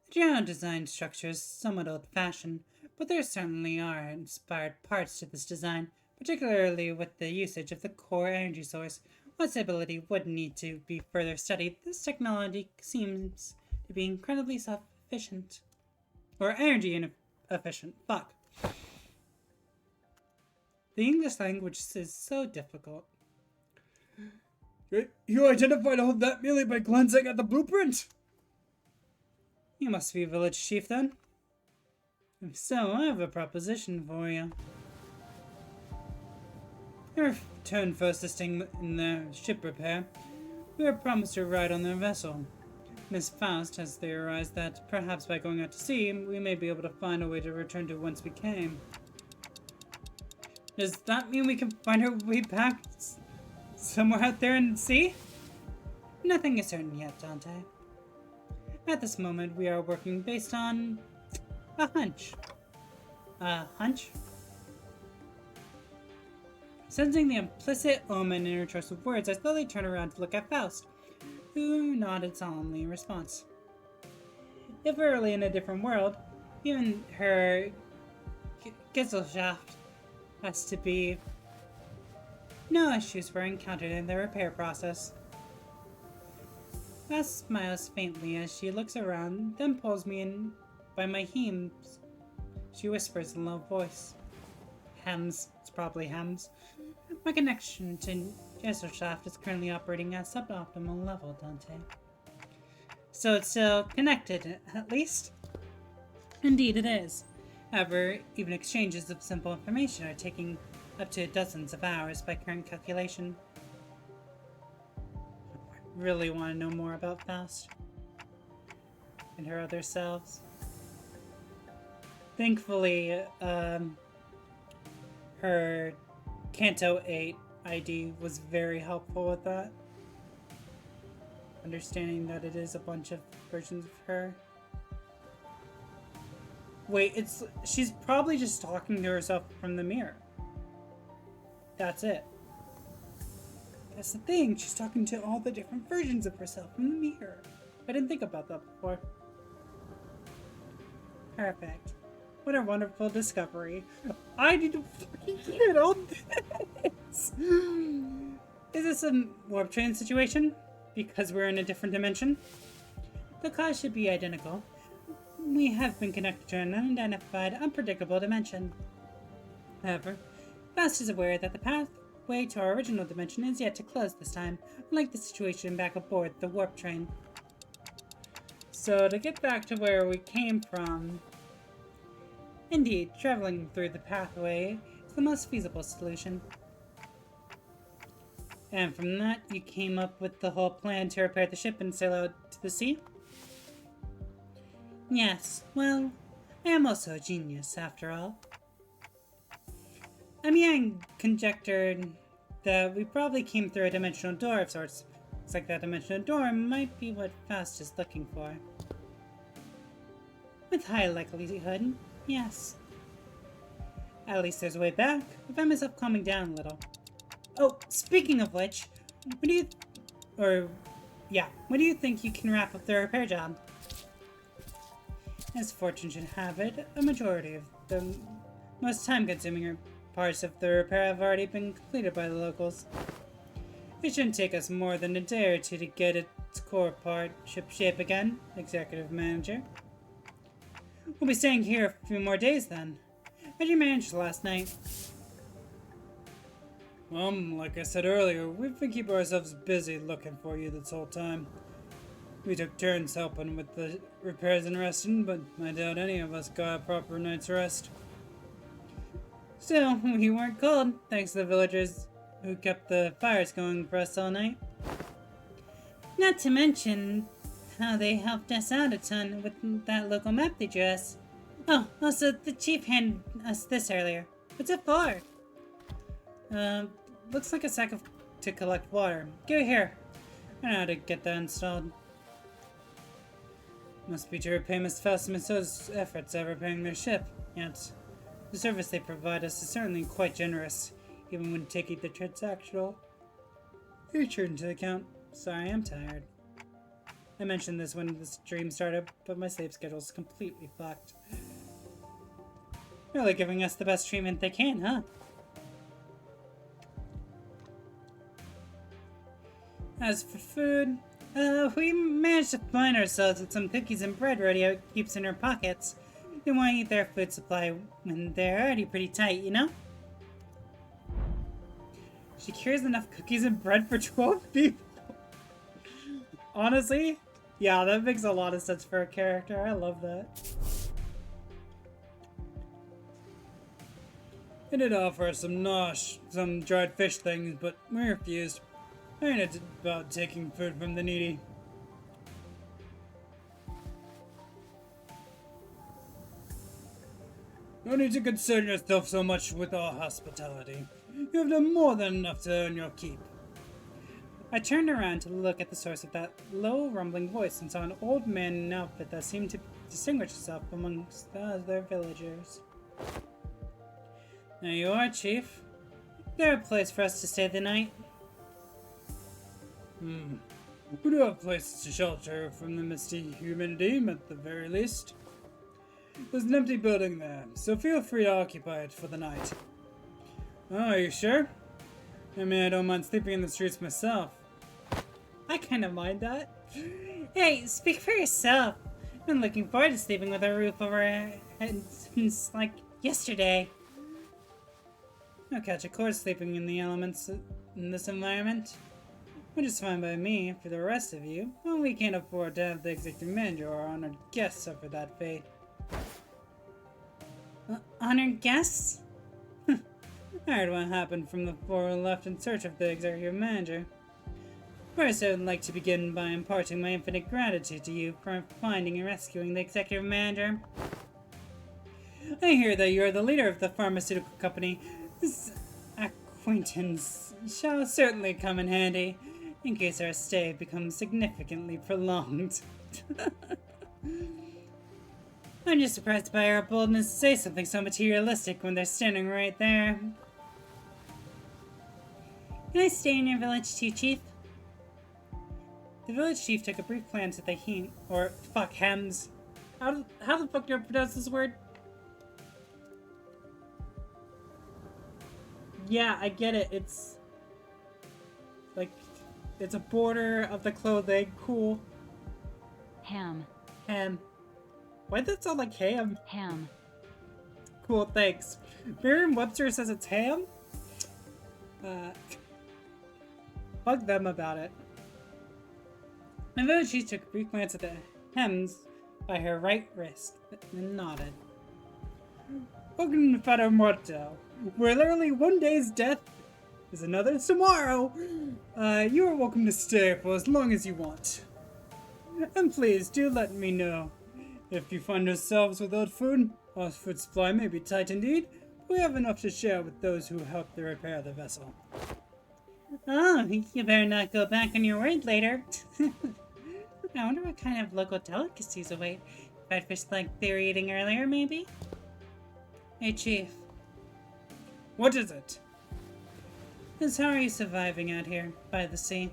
A: The general design structure is somewhat old-fashioned, but there certainly are inspired parts to this design, particularly with the usage of the core energy source. While stability would need to be further studied, this technology seems to be incredibly self-efficient. Or energy efficient. Fuck. The English language is so difficult. You identified all of that merely by glancing at the blueprint? You must be a village chief then. If so, I have a proposition for you. Your turn for assisting in the ship repair. We were promised a ride on their vessel. Miss Faust has theorized that perhaps by going out to sea, we may be able to find a way to return to whence we came. Does that mean we can find our way back somewhere out there in the sea? Nothing is certain yet, Dante. At this moment, we are working based on a hunch. A hunch? Sensing the implicit omen in her choice of words, I slowly turn around to look at Faust, who nodded solemnly in response. If we're really in a different world, even her Gesellschaft has to be— no issues were encountered in the repair process. Faust smiles faintly as she looks around, then pulls me in by my hems. She whispers in a low voice. Hems. It's probably hems. My connection to Gesellschaft is currently operating at suboptimal level, Dante. So it's still connected, at least? Indeed it is. However, even exchanges of simple information are taking up to dozens of hours by current calculation. I really want to know more about Faust and her other selves. Thankfully, her Canto 8 ID was very helpful with that. Understanding that it is a bunch of versions of her. Wait, she's probably just talking to herself from the mirror. That's it. That's the thing, she's talking to all the different versions of herself from the mirror. I didn't think about that before. Perfect. What a wonderful discovery. I need to fucking get on this! Is this a warp train situation? Because we're in a different dimension? The cause should be identical. We have been connected to an unidentified, unpredictable dimension. However, Faust is aware that the pathway to our original dimension is yet to close this time, unlike the situation back aboard the warp train. So to get back to where we came from, indeed, traveling through the pathway is the most feasible solution. And from that, you came up with the whole plan to repair the ship and sail out to the sea? Yes, well, I am also a genius, after all. I conjectured that we probably came through a dimensional door of sorts. Looks like that dimensional door might be what Faust is looking for. With high likelihood, yes. At least there's a way back. I find myself calming down a little. Oh, speaking of which, when do you think you can wrap up the repair job? As fortune should have it, a majority of the most time-consuming parts of the repair have already been completed by the locals. It shouldn't take us more than a day or two to get its core part ship-shape again, Executive Manager. We'll be staying here a few more days then. How'd you manage last night? Like I said earlier, we've been keeping ourselves busy looking for you this whole time. We took turns helping with the repairs and resting, but I doubt any of us got a proper night's rest. Still, we weren't cold, thanks to the villagers who kept the fires going for us all night. Not to mention how they helped us out a ton with that local map they drew us. Oh, also, the chief handed us this earlier. What's it for? Looks like a sack to collect water. Give it here. I know how to get that installed. Must be to repay Miss Faust and Miss O's efforts at repairing their ship. Yet, the service they provide us is certainly quite generous, even when taking the transactional feature into account. Sorry, I'm tired. I mentioned this when the stream started, but my sleep schedule is completely fucked. Really giving us the best treatment they can, huh? As for food, we managed to find ourselves with some cookies and bread Rodeo keeps in her pockets. They want to eat their food supply when they're already pretty tight, you know? She carries enough cookies and bread for 12 people. Honestly, yeah, that makes a lot of sense for a character. I love that. I did offer us some dried fish things, but we refused. I ain't about taking food from the needy. No need to concern yourself so much with our hospitality. You have done more than enough to earn your keep. I turned around to look at the source of that low, rumbling voice and saw an old man in an outfit that seemed to distinguish itself amongst the other villagers. There you are, Chief. Is there a place for us to stay the night? We do have places to shelter from the misty humidity, at the very least. There's an empty building there, so feel free to occupy it for the night. Oh, are you sure? I mean, I don't mind sleeping in the streets myself. I kind of mind that. Hey, speak for yourself. I've been looking forward to sleeping with a roof over our heads since, like, yesterday. I'll catch a course sleeping in the elements in this environment. Which is fine by me. For the rest of you, well, we can't afford to have the executive manager or honored guests suffer that fate. Honored guests? I heard what happened from the four who left in search of the executive manager. First, I would like to begin by imparting my infinite gratitude to you for finding and rescuing the executive manager. I hear that you are the leader of the pharmaceutical company. This acquaintance shall certainly come in handy, in case our stay becomes significantly prolonged. I'm just surprised by our boldness to say something so materialistic when they're standing right there. Can I stay in your village too, Chief? The village chief took a brief glance at the hems. How the fuck do I pronounce this word? Yeah, I get it. It's like, it's a border of the clothing. Cool.
C: Ham.
A: Ham. Why did that sound like ham?
C: Ham.
A: Cool, thanks. Merriam-Webster says it's ham? Bug them about it. The village chief took a brief glance at the hems by her right wrist, and nodded. Welcome to Fata Morto, where literally one day's death is another's tomorrow. You are welcome to stay for as long as you want. And please, do let me know if you find yourselves without food. Our food supply may be tight indeed, but we have enough to share with those who help to repair the vessel. Oh, you better not go back on your word later. I wonder what kind of local delicacies await. Redfish like they were eating earlier, maybe? Hey, Chief. What is it? How are you surviving out here, by the sea?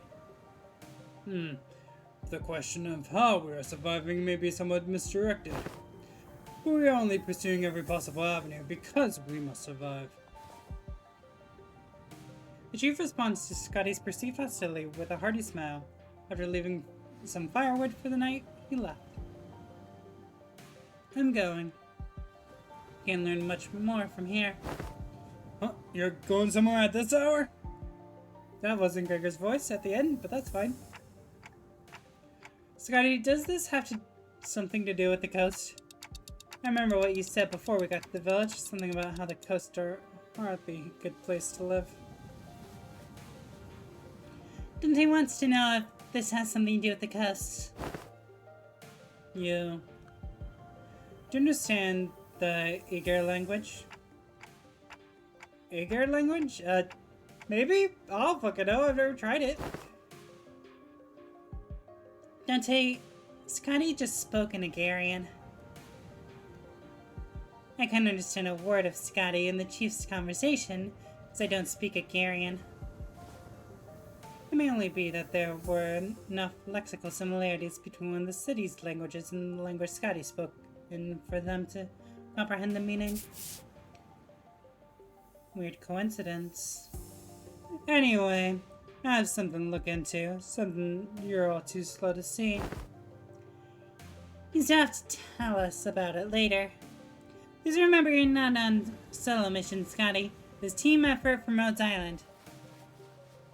A: The question of how we are surviving may be somewhat misdirected. But we are only pursuing every possible avenue because we must survive. The Chief responds to Scotty's perceived hostility with a hearty smile. After leaving some firewood for the night, he left. I'm going. Can't learn much more from here. Huh? You're going somewhere at this hour? That wasn't Gregor's voice at the end, but that's fine. Scotty, does this have something to do with the coast? I remember what you said before we got to the village, something about how the coast are hardly a good place to live. Dante wants to know if this has something to do with the coast. You... Do you understand the Igor language? Igor language? Maybe? I'll fucking know, I've never tried it. Dante, Scotty just spoke in Igarian. I can't understand a word of Scotty in the Chief's conversation, because I don't speak Igarian. It may only be that there were enough lexical similarities between the city's languages and the language Scotty spoke, and for them to comprehend the meaning. Weird coincidence. Anyway, I have something to look into, something you're all too slow to see. You still have to tell us about it later. Please remember you're not on solo mission, Scotty. This team effort from Rhodes Island.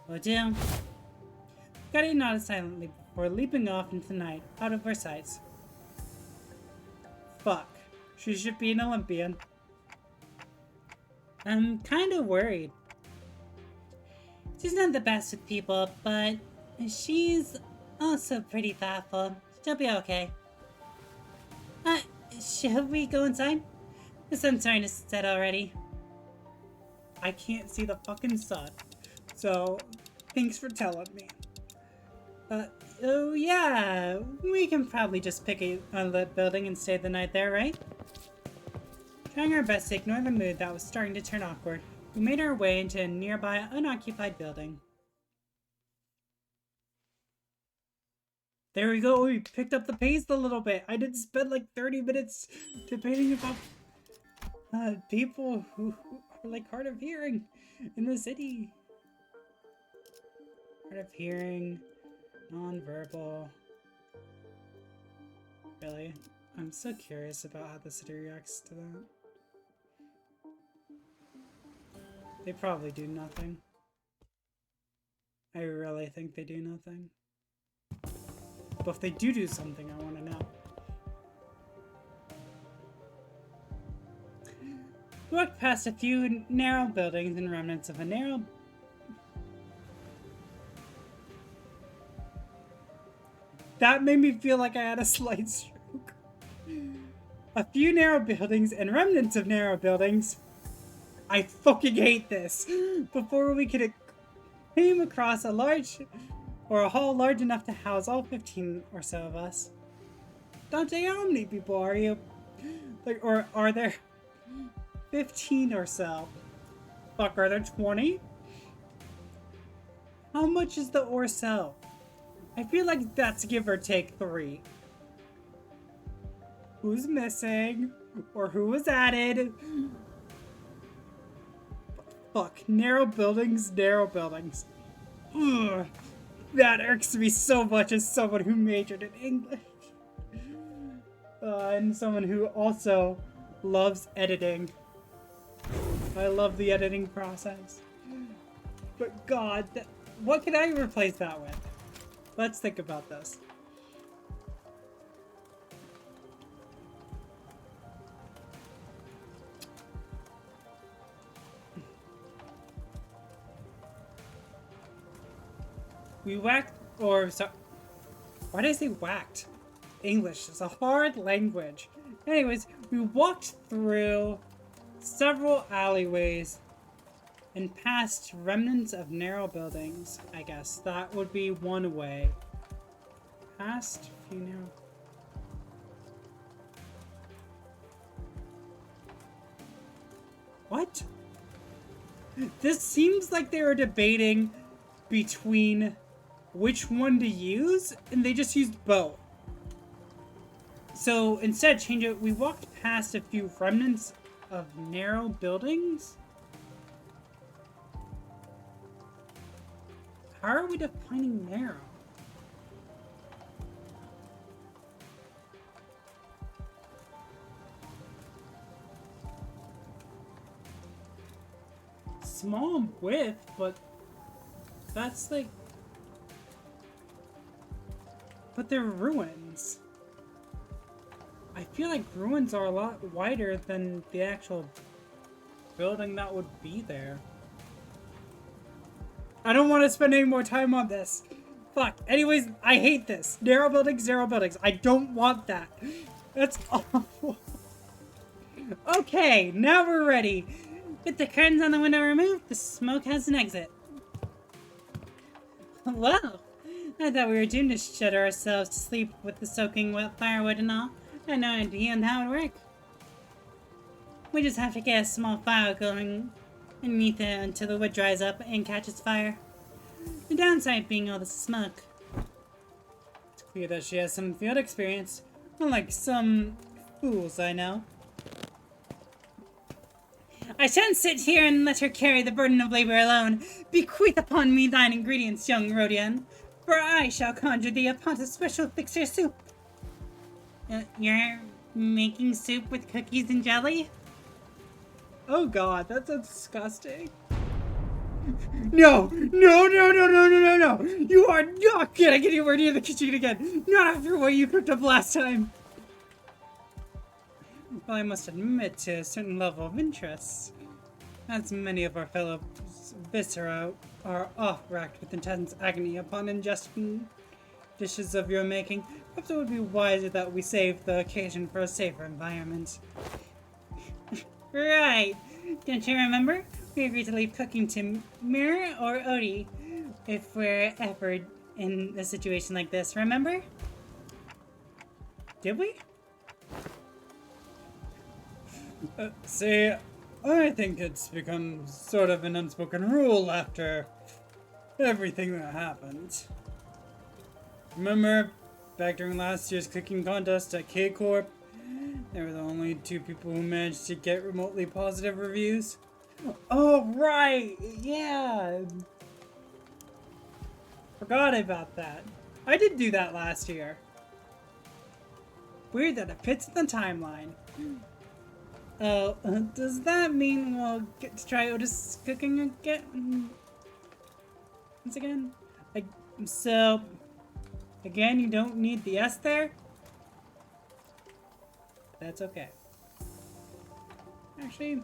A: Will do. Scotty nodded silently before leaping off into the night, out of our sights. Fuck. She should be an Olympian. I'm kinda worried. She's not the best with people, but she's also pretty thoughtful. She'll be okay. Should we go inside? The sun's starting to set already. I can't see the fucking sun, so thanks for telling me. Oh yeah, we can probably just pick a unlit building and stay the night there, right? Trying our best to ignore the mood that was starting to turn awkward, we made our way into a nearby unoccupied building. There we go, we picked up the pace a little bit. I did spend like 30 minutes debating about people who are like hard of hearing in the city. Hard of hearing, non-verbal. Really? I'm so curious about how the city reacts to that. They probably do nothing. I really think they do nothing. But if they do something, I want to know. We walked past a few narrow buildings and remnants of a narrow... That made me feel like I had a slight stroke. A few narrow buildings and remnants of narrow buildings. I fucking hate this. Before we could came across a hall large enough to house all 15 or so of us. Dante, how many people are you? Like, or are there 15 or so? Fuck, are there 20? How much is the or so? I feel like that's give or take 3. Who's missing? Or who was added? Fuck, narrow buildings, narrow buildings. Ugh, that irks me so much as someone who majored in English. And someone who also loves editing. I love the editing process. But god, what can I replace that with? Let's think about this. We whacked, or so. Why did I say whacked? English is a hard language. Anyways, we walked through several alleyways and past remnants of narrow buildings, I guess. That would be one way. Past a few narrow... What? This seems like they were debating between which one to use, and they just used both. So instead, change it. We walked past a few remnants of narrow buildings. How are we defining narrow? Small width, but that's like... But they're ruins. I feel like ruins are a lot wider than the actual building that would be there. I don't want to spend any more time on this. Fuck. Anyways, I hate this. Narrow buildings, zero buildings. I don't want that. That's awful. Okay, now we're ready. With the curtains on the window removed, the smoke has an exit. Well, I thought we were doomed to shudder ourselves to sleep with the soaking wet firewood and all. I had no idea on how it would work. We just have to get a small fire going underneath it until the wood dries up and catches fire. The downside being all the smoke. It's clear that she has some field experience, unlike some fools I know. I shan't sit here and let her carry the burden of labor alone. Bequeath upon me thine ingredients, young Rodian, for I shall conjure thee upon a special fixture soup. You're making soup with cookies and jelly? Oh god, that's disgusting. No! No, no, no, no, no, no, no! You are not getting anywhere near the kitchen again! Not after what you cooked up last time! Well, I must admit to a certain level of interest. As many of our fellow viscera are off-racked with intense agony upon ingesting dishes of your making, perhaps it would be wiser that we save the occasion for a safer environment. Right! Don't you remember? We agreed to leave cooking to Mirror or Odie if we're ever in a situation like this, remember? Did we? See, I think it's become sort of an unspoken rule after everything that happened. Remember, back during last year's cooking contest at K-Corp, there were the only 2 people who managed to get remotely positive reviews? Oh, right! Yeah! Forgot about that. I did do that last year. Weird that it fits in the timeline. Oh, does that mean we'll get to try Otis cooking again? Once again? So, again, you don't need the S there? That's okay. Actually,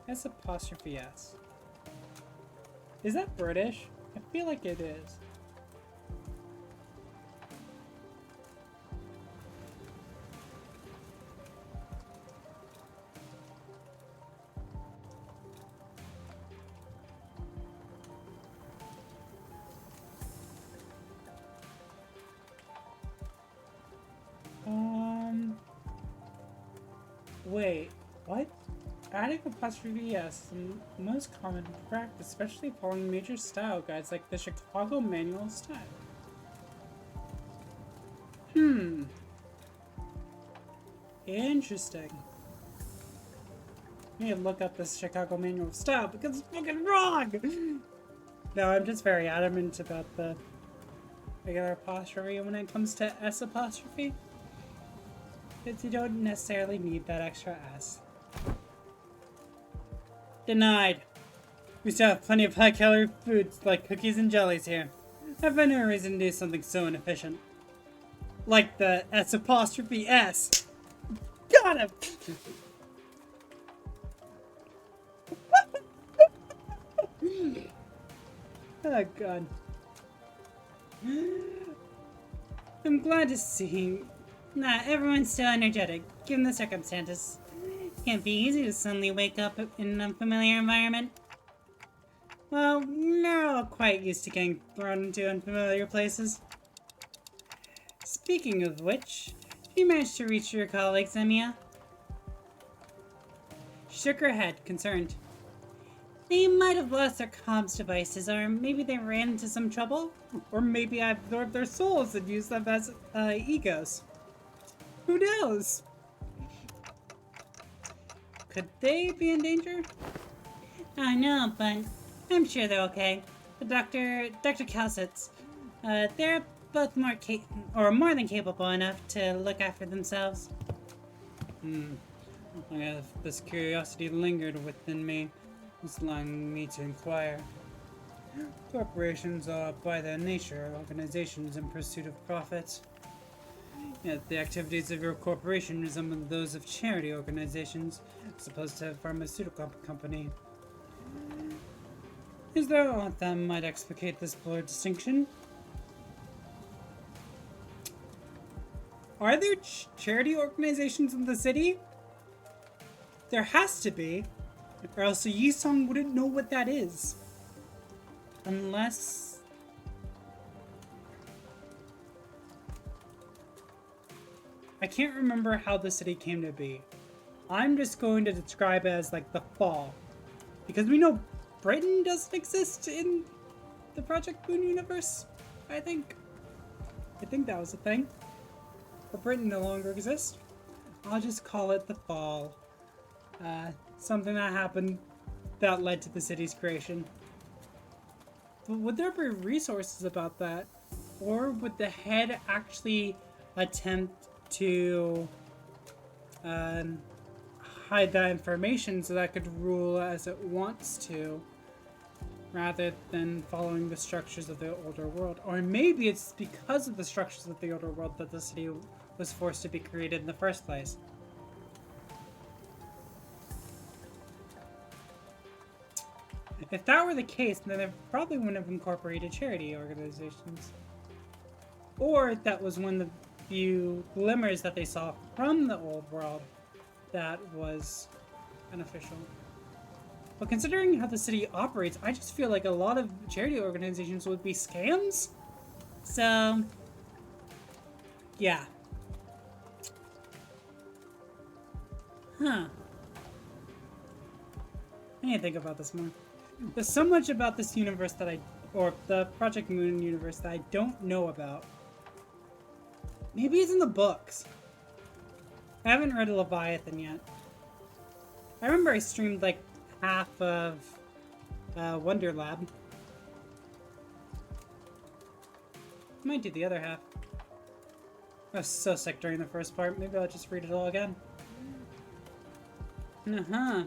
A: S apostrophe S. Is that British? I feel like it is. Wait, what? Adding apostrophe S is the most common practice, especially following major style guides like the Chicago Manual Style. Interesting. I need to look up this Chicago Manual of Style because it's fucking wrong! No, I'm just very adamant about the regular apostrophe when it comes to S apostrophe. Because you don't necessarily need that extra S. Denied. We still have plenty of high-calorie foods like cookies and jellies here. I find no reason to do something so inefficient. Like the S apostrophe S. Got him! Oh god. I'm glad to see that everyone's still energetic, given the circumstances. It can't be easy to suddenly wake up in an unfamiliar environment. Well, we're all quite used to getting thrown into unfamiliar places. Speaking of which, you managed to reach your colleagues, Emiya? She shook her head, concerned. They might have lost their comms devices, or maybe they ran into some trouble, or maybe I absorbed their souls and used them as egos. Who knows? Could they be in danger? I know, but I'm sure they're okay. But Dr. Calcitz, they're both more than capable enough to look after themselves. I guess this curiosity lingered within me, was allowing me to inquire. Corporations are, by their nature, organizations in pursuit of profits. Yet the activities of your corporation resemble those of charity organizations, as opposed to a pharmaceutical company. Is there aught that might explicate this blurred distinction? Are there charity organizations in the city? There has to be, or else Yi-sung wouldn't know what that is. Unless... I can't remember how the city came to be. I'm just going to describe it as like the fall. Because we know Britain doesn't exist in the Project Moon universe, I think. I think that was a thing. But Britain no longer exists. I'll just call it the fall. Something that happened that led to the city's creation. But would there be resources about that? Or would the head actually attempt to hide that information so that it could rule as it wants to, rather than following the structures of the older world? Or maybe it's because of the structures of the older world that the city was forced to be created in the first place. If that were the case, then they probably wouldn't have incorporated charity organizations. Or that was one of the few glimmers that they saw from the old world that was beneficial. But considering how the city operates, I just feel like a lot of charity organizations would be scams. So, yeah. Huh. I need to think about this more. There's so much about this universe that or the Project Moon universe that I don't know about. Maybe it's in the books. I haven't read Leviathan yet. I remember I streamed like half of Wonder Lab. Might do the other half. I was so sick during the first part. Maybe I'll just read it all again. I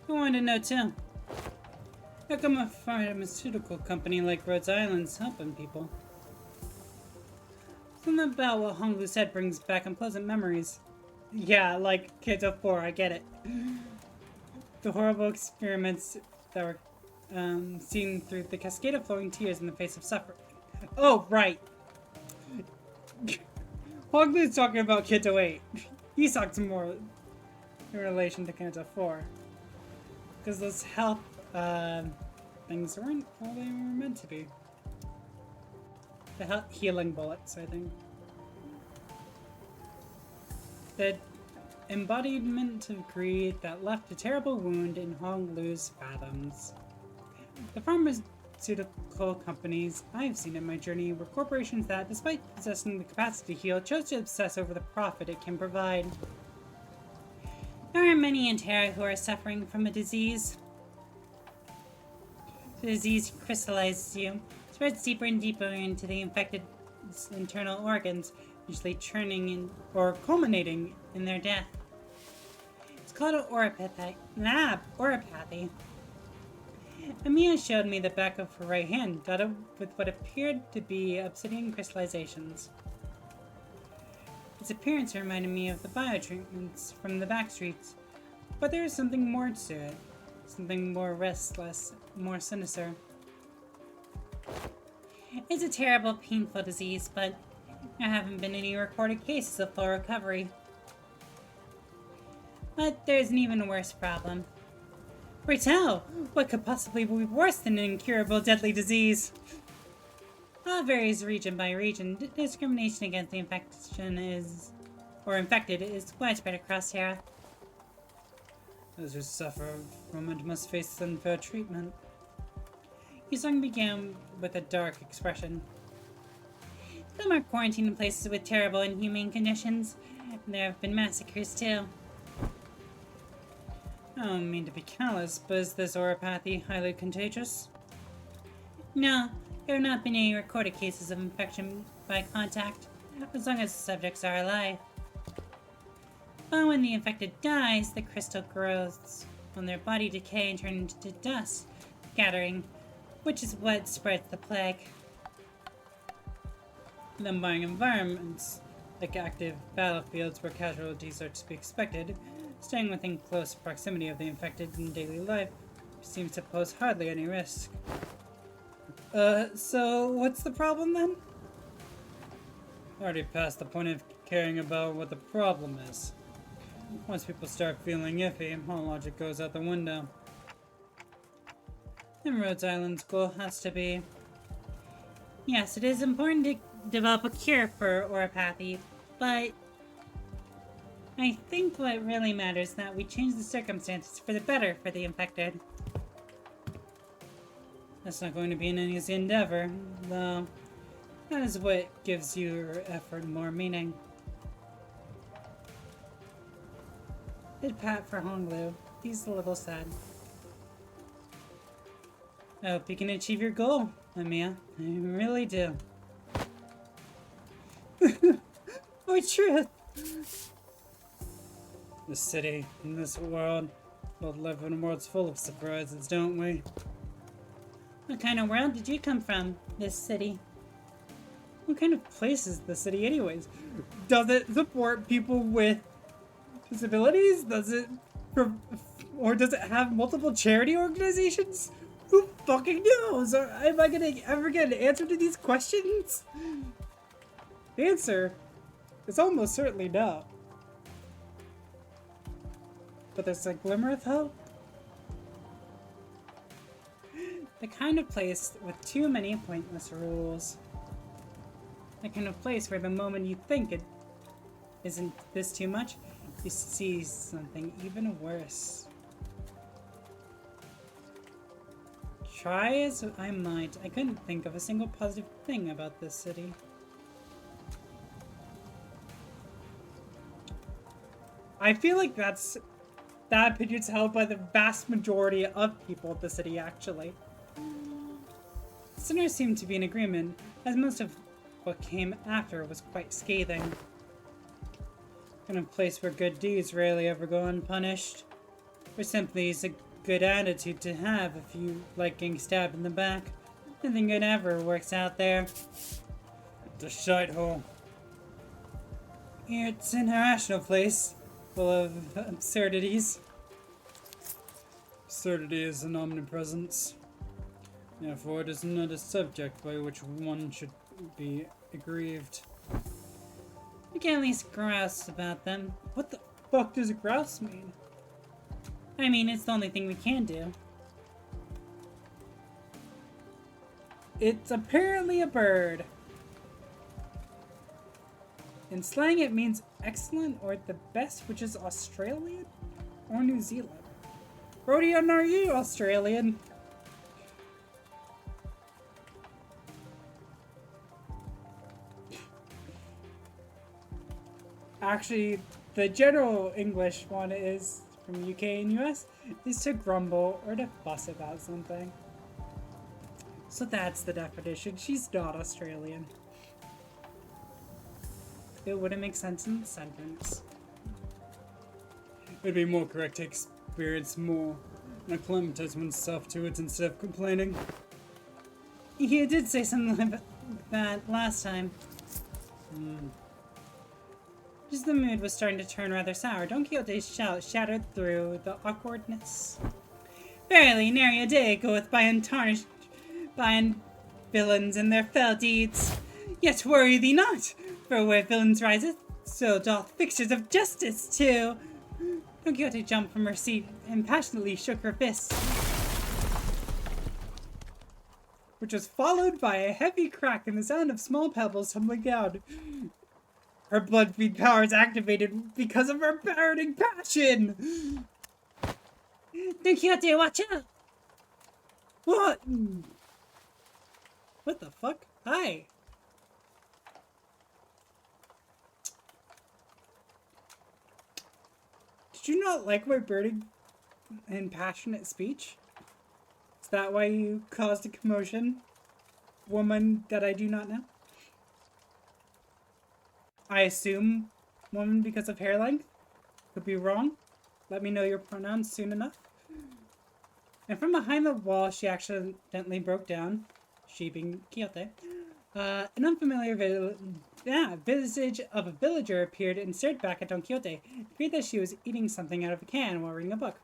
A: wanted to know too. How come a pharmaceutical company like Rhode Island's helping people? Something about what Honglu said brings back unpleasant memories. Yeah, like Kids of 4, I get it. The horrible experiments that were seen through the cascade of flowing tears in the face of suffering. Oh, right. Honglu's talking about Kids 8. He's talking more in relation to Kids 4. Because those health things weren't all they were meant to be. The healing bullets, I think. The embodiment of greed that left a terrible wound in Honglu's fathoms. The pharmaceutical companies I've seen in my journey were corporations that, despite possessing the capacity to heal, chose to obsess over the profit it can provide. There are many in Terra who are suffering from a disease. The disease crystallizes you, spreads deeper and deeper into the infected's internal organs, usually churning or culminating in their death. It's called oropathy. Oropathy. Amia showed me the back of her right hand, dotted with what appeared to be obsidian crystallizations. Its appearance reminded me of the biotreatments from the back streets, but there is something more to it. Something more restless, more sinister. It's a terrible, painful disease, but there haven't been any recorded cases of full recovery. But there's an even worse problem. Britel, what could possibly be worse than an incurable deadly disease? Varies region by region. Discrimination against the infected is widespread across Terra. Those who suffer from it must face unfair treatment. Yusung began with a dark expression. Some are quarantined in places with terrible, inhumane conditions. There have been massacres, too. I don't mean to be callous, but is this oropathy highly contagious? No, there have not been any recorded cases of infection by contact, as long as the subjects are alive. But when the infected dies, the crystal grows on their body decay and turn into dust, scattering, which is what spreads the plague. Numbering environments, like active battlefields where casualties are to be expected, staying within close proximity of the infected in daily life seems to pose hardly any risk. So what's the problem then? Already past the point of caring about what the problem is. Once people start feeling iffy, all logic goes out the window. And Rhode Island's goal has to be... Yes, it is important to develop a cure for oropathy, but I think what really matters is that we change the circumstances for the better for the infected. That's not going to be an easy endeavor, though that is what gives your effort more meaning. Good pat for Honglu. He's a little sad. I hope you can achieve your goal, Amiya. I really do. Oh, truth! This city, and this world, both live in worlds full of surprises, don't we? What kind of world did you come from, this city? What kind of place is the city anyways? Does it support people with disabilities? Or does it have multiple charity organizations? Who fucking knows? Am I gonna ever get an answer to these questions? The answer is almost certainly no. But there's a glimmer of hope. The kind of place with too many pointless rules. The kind of place where the moment you think it isn't this too much, you see something even worse. Try as I might, I couldn't think of a single positive thing about this city. I feel like that opinion's held by the vast majority of people of the city, actually. Sinners seem to be in agreement, as most of what came after was quite scathing. Kind of place where good deeds rarely ever go unpunished, or simply is a good attitude to have if you like getting stabbed in the back. Nothing good ever works out there. It's a shithole. It's an irrational place, full of absurdities. Absurdity is an omnipresence. Therefore, it is not a subject by which one should be aggrieved. You can at least grouse about them. What the fuck does grouse mean? I mean, it's the only thing we can do. It's apparently a bird. In slang, it means excellent or the best, which is Australian or New Zealand. Rodion, are you Australian? Actually, the general English one is from UK and US is to grumble or to fuss about something. So that's the definition. She's not Australian. It wouldn't make sense in the sentence. It'd be more correct to experience more and acclimatize oneself to it instead of complaining. You did say something like that last time. Just the mood was starting to turn rather sour. Don Quixote's shout shattered through the awkwardness. Verily, nary a day goeth by untarnished by villains and their fell deeds. Yet worry thee not, for where villains riseth, so doth fixtures of justice too. Don Quixote jumped from her seat and passionately shook her fist, which was followed by a heavy crack and the sound of small pebbles tumbling down. Her blood-feed powers activated because of her burning passion! Don Quixote, watch out! What? What the fuck? Hi! Did you not like my burning and passionate speech? Is that why you caused a commotion? Woman that I do not know? I assume woman because of hair length. Could be wrong. Let me know your pronouns soon enough. And from behind the wall, she accidentally broke down. She being Quixote. An unfamiliar visage of a villager appeared and stared back at Don Quixote. It appeared that she was eating something out of a can while reading a book.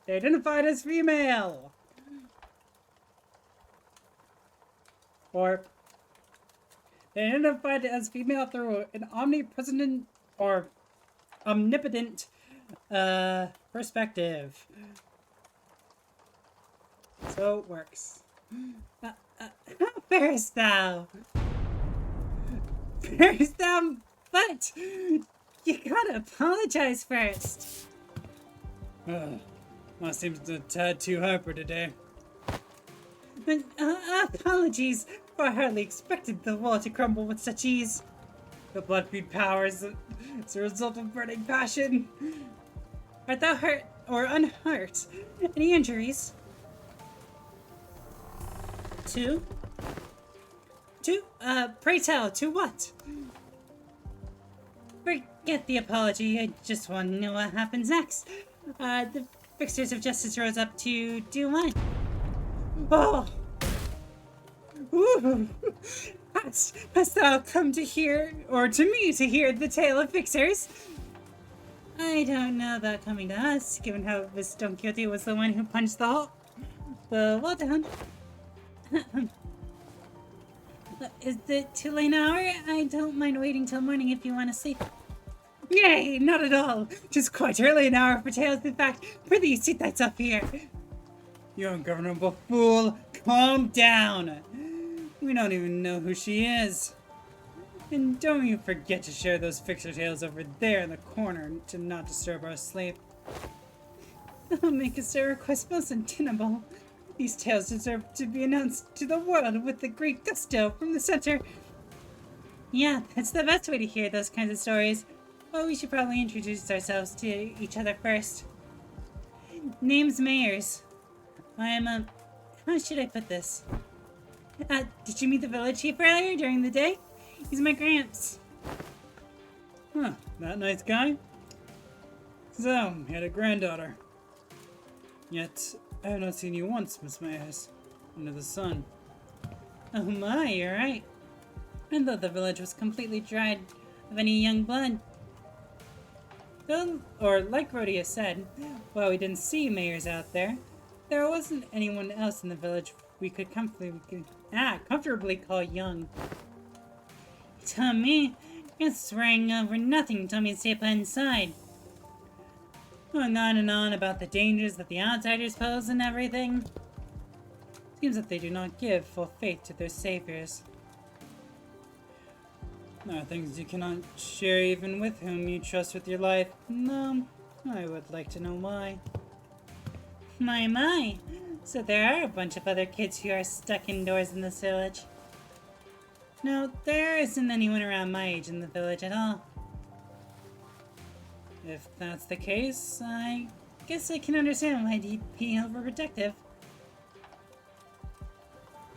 A: They identified as female! Or identified as female through an omnipresent or omnipotent perspective. So it works. How farest thou? Farest thou? But you gotta apologize first. Well, seems a tad too hyper today. Apologies, for I hardly expected the wall to crumble with such ease. The blood feed powers as a result of burning passion. Art thou hurt or unhurt? Any injuries? To? Pray tell, to what? Forget the apology, I just want to know what happens next. The Fixers of Justice rose up to do what? Oh! Ooh! Hast thou come to hear, or to me to hear, the tale of Fixers? I don't know about coming to us, given how Miss Don Quixote was the one who punched the wall down. Is it too late an hour? I don't mind waiting till morning if you want to sleep. Yay, not at all. 'Tis quite early an hour for tales. In fact, prithee, seat thyself here. You ungovernable fool, calm down. We don't even know who she is. And don't you forget to share those fixer tales over there in the corner to not disturb our sleep. I'll make a request most untenable. These tales deserve to be announced to the world with the great gusto from the center. Yeah, that's the best way to hear those kinds of stories. Well, we should probably introduce ourselves to each other first. Name's Mayers. I'm, how should I put this? Did you meet the village chief earlier during the day? He's my Gramps. Huh, that nice guy? So, he had a granddaughter. Yet, I have not seen you once, Miss Mayers, under the sun. Oh my, you're right. I thought the village was completely dried of any young blood. Though, or like Rhodia said, while we didn't see Mayers out there, there wasn't anyone else in the village we could comfortably call young. Tell me, you're swearing over nothing. Told me to stay put inside. Going on and on about the dangers that the outsiders pose and everything. Seems that they do not give full faith to their saviors. There are things you cannot share even with whom you trust with your life. No, I would like to know why. My. So there are a bunch of other kids who are stuck indoors in this village. No, there isn't anyone around my age in the village at all. If that's the case, I guess I can understand why he'd be overprotective.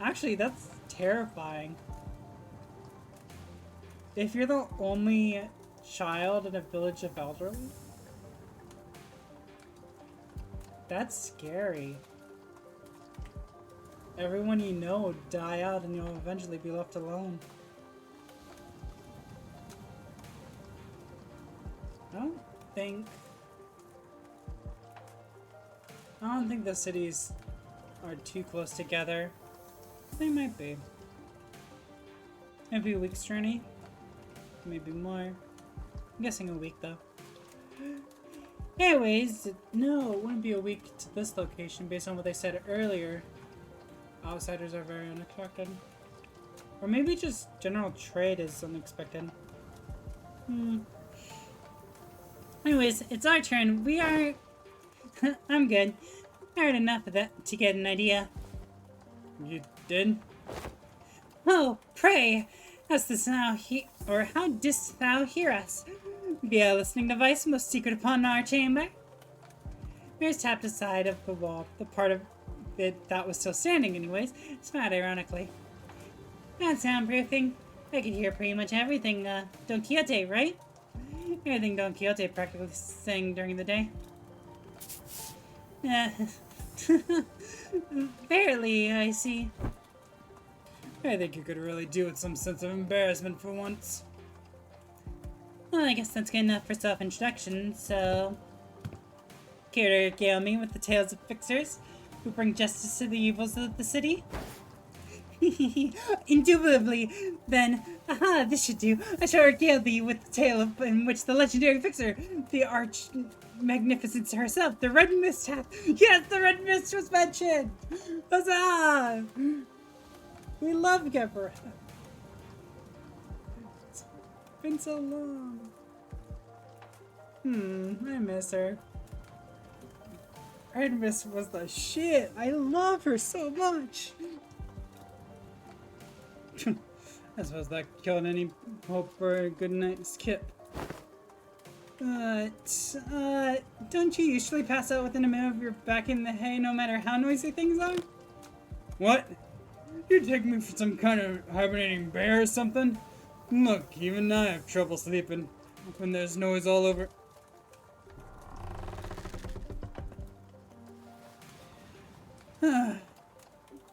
A: Actually, that's terrifying. If you're the only child in a village of elderly, that's scary. Everyone you know will die out and you'll eventually be left alone. I don't think the cities are too close together. They might be. Maybe a week's journey. Maybe more. I'm guessing a week though. Anyways, no, it wouldn't be a week to this location based on what they said earlier. Outsiders are very unexpected. Or maybe just general trade is unexpected. Anyways, it's our turn. We are... I'm good. I heard enough of that to get an idea. You did? Oh, pray! Hast thou how didst thou hear us? Via a listening device most secret upon our chamber? Mears tapped the side of the wall, the part of it that was still standing anyways, smiled ironically. That soundproofing. I could hear pretty much everything, Don Quixote, right? Everything Don Quixote practically sang during the day. Barely, I see. I think you could really do with some sense of embarrassment for once. Well, I guess that's good enough for self-introduction, so... Care to regale me with the tales of fixers who bring justice to the evils of the city? Indubitably, then, Aha, this should do. I shall regale thee with the tale in which the legendary fixer, the arch magnificence herself, the Red Mist hath. Yes, the Red Mist was mentioned! Huzzah! We love Gebra. It's been so long. I miss her. Red Mist was the shit. I love her so much. I suppose that killed any hope for a good night's skip. But, don't you usually pass out within a minute of you're back in the hay no matter how noisy things are? What? You take me for some kind of hibernating bear or something? Look, even I have trouble sleeping when there's noise all over.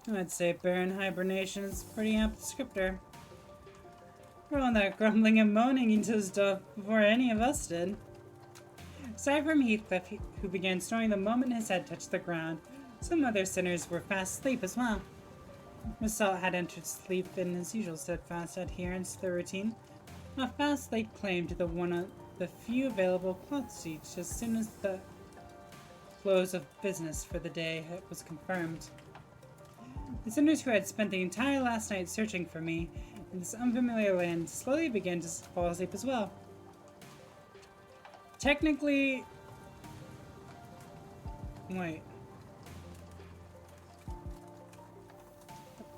A: I'd say bear in hibernation is a pretty apt descriptor. For all that grumbling and moaning into stuff before any of us did. Aside from Heathcliff, who began snoring the moment his head touched the ground, some other sinners were fast asleep as well. Miss Salt had entered sleep in his usual steadfast adherence to the routine, a fast late claim to the one of the few available cloth seats as soon as the close of business for the day was confirmed. The sinners who had spent the entire last night searching for me in this unfamiliar land slowly began to fall asleep as well. Technically... Wait.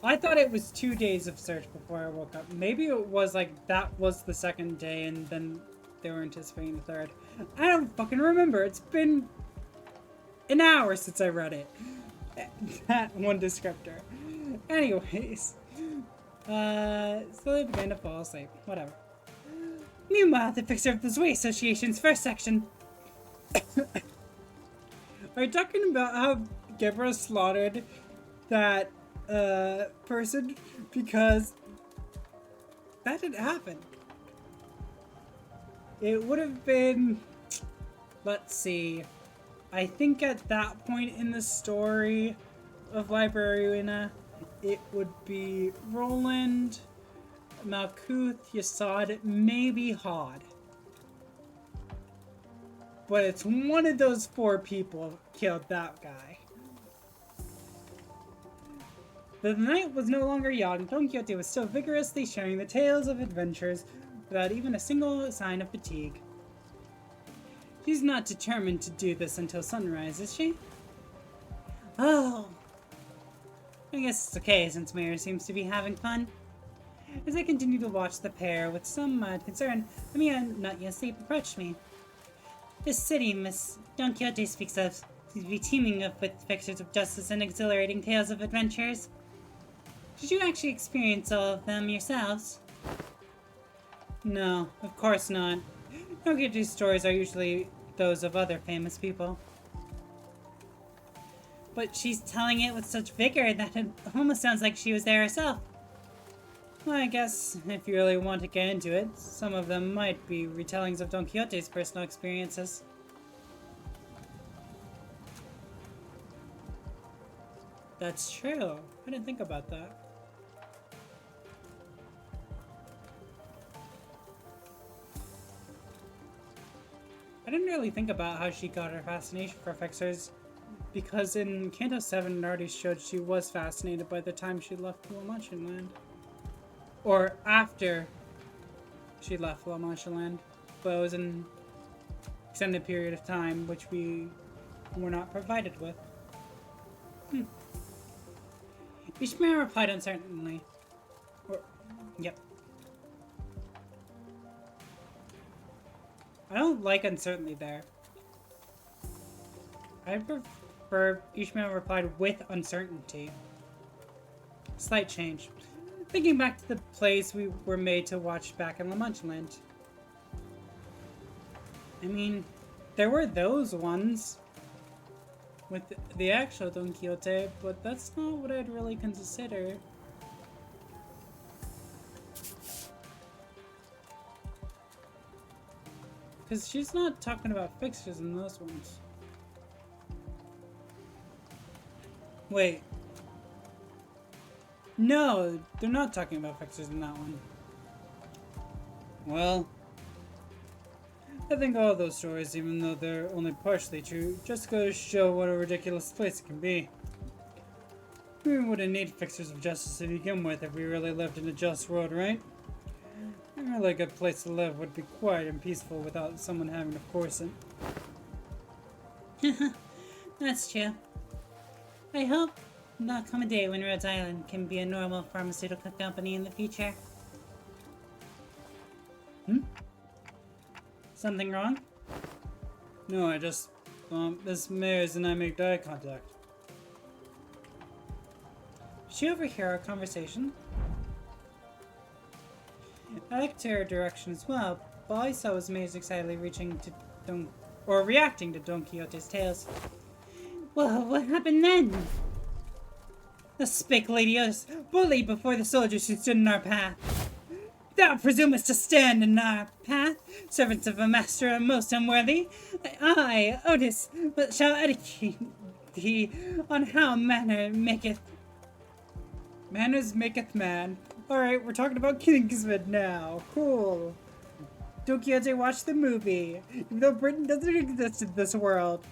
A: I thought it was 2 days of search before I woke up. Maybe it was like that was the second day and then they were anticipating the third. I don't fucking remember. It's been an hour since I read it. That one descriptor. Anyways. Slowly began to fall asleep. Whatever. Meanwhile, the fixer of the Zwei Association's first section. Are you talking about how Gebra slaughtered that person? Because that didn't happen. It would have been, let's see, I think at that point in the story of Librarina, it would be Roland, Malkuth, Yasad, maybe Hod. But it's one of those 4 people killed that guy. The night was no longer young. Don Quixote was still vigorously sharing the tales of adventures without even a single sign of fatigue. She's not determined to do this until sunrise, is she? Oh. I guess it's okay since Mayor seems to be having fun. As I continued to watch the pair with some mild concern, the mere not yet sleep approached me. This city Miss Don Quixote speaks of seems to be teeming up with fixtures of justice and exhilarating tales of adventures. Did you actually experience all of them yourselves? No, of course not. Don Quixote's stories are usually those of other famous people. But she's telling it with such vigor that it almost sounds like she was there herself. Well, I guess if you really want to get into it, some of them might be retellings of Don Quixote's personal experiences. That's true. I didn't think about that. I didn't really think about how she got her fascination for fixers, because in Canto 7 it already showed she was fascinated by the time she left La Mancha Land. Or after she left La Mancha Land, but it was an extended period of time which we were not provided with. Ishmael replied uncertainly. Yep. I don't like uncertainty there. I prefer Ishmael replied with uncertainty. Slight change. Thinking back to the plays we were made to watch back in La Mancha Land. I mean, there were those ones with the actual Don Quixote, but that's not what I'd really consider. Because she's not talking about fixtures in those ones. Wait. No, they're not talking about fixtures in that one. Well, I think all those stories, even though they're only partially true, just go to show what a ridiculous place it can be. We wouldn't need fixers of justice to begin with if we really lived in a just world, right? A really good place to live would be quiet and peaceful without someone having to force it. That's true. I hope there'll come a day when Rhodes Island can be a normal pharmaceutical company in the future. Something wrong? No, I just... Miss Mayers and I make eye contact. Did she overhear our conversation? I looked her direction as well, but all I saw was Mayers excitedly reacting to Don Quixote's tales. Well, what happened then? The spick lady us bullied before the soldiers who stood in our path. Thou presumest to stand in our path, servants of a master are most unworthy. I, Otis, but shall educate thee on how manners maketh man. Alright, we're talking about Kingsman now. Cool. Don Quixote watched the movie, even though Britain doesn't exist in this world.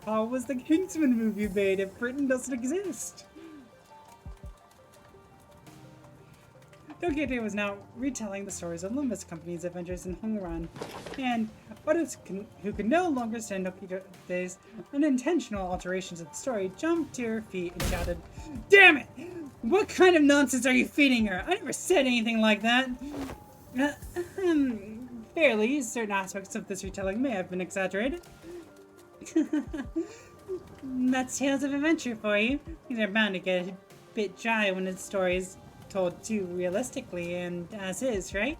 A: How was the Kingsman movie made if Britain doesn't exist? Don Quixote was now retelling the stories of Limbus Company's adventures in Honguran, and Otis, who could no longer stand Don Quixote's unintentional alterations of the story, jumped to her feet and shouted, "Damn it! What kind of nonsense are you feeding her? I never said anything like that!" Fairly, certain aspects of this retelling may have been exaggerated. That's tales of adventure for you. These are bound to get a bit dry when the story is told too realistically and as is, right?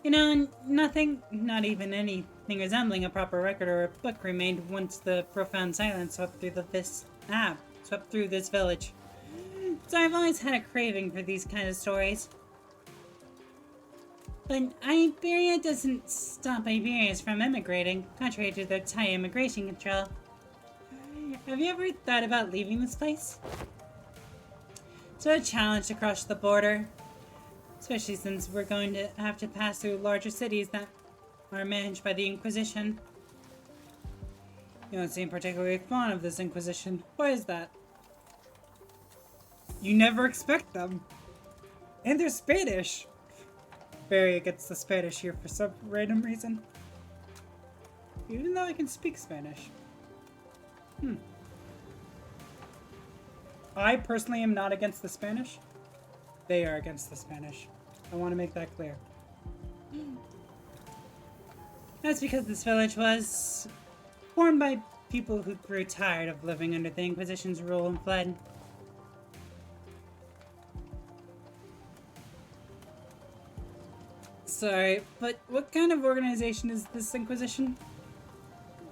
A: You know, nothing, not even anything resembling a proper record or a book remained once the profound silence swept through this village. So I've always had a craving for these kind of stories. But Iberia doesn't stop Iberians from immigrating, contrary to their tight immigration control. Have you ever thought about leaving this place? It's a challenge to cross the border, especially since we're going to have to pass through larger cities that are managed by the Inquisition. You don't seem particularly fond of this Inquisition. Why is that? You never expect them. And they're Spanish. Very against the Spanish here for some random reason. Even though I can speak Spanish. I personally am not against the Spanish. They are against the Spanish. I want to make that clear. That's because this village was formed by people who grew tired of living under the Inquisition's rule and fled. Sorry, but what kind of organization is this Inquisition?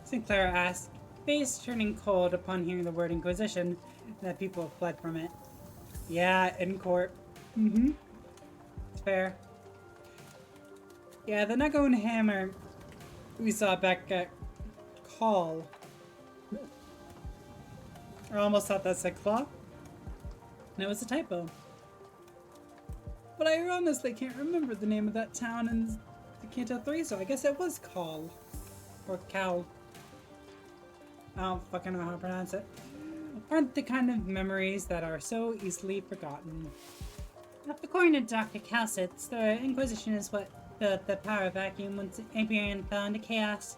A: Sinclair asked, face turning cold upon hearing the word Inquisition, and that people fled from it. Yeah, in court. It's fair. Yeah, the Knuckle and Hammer we saw back at Call. I almost thought that said Claw. And it was a typo. But I honestly can't remember the name of that town in the Kanto 3, so I guess it was Call. Or Cal. I don't fucking know how to pronounce it. Aren't the kind of memories that are so easily forgotten. According to Dr. Calcitz, the Inquisition is what built the power vacuum once Iberian fell into chaos.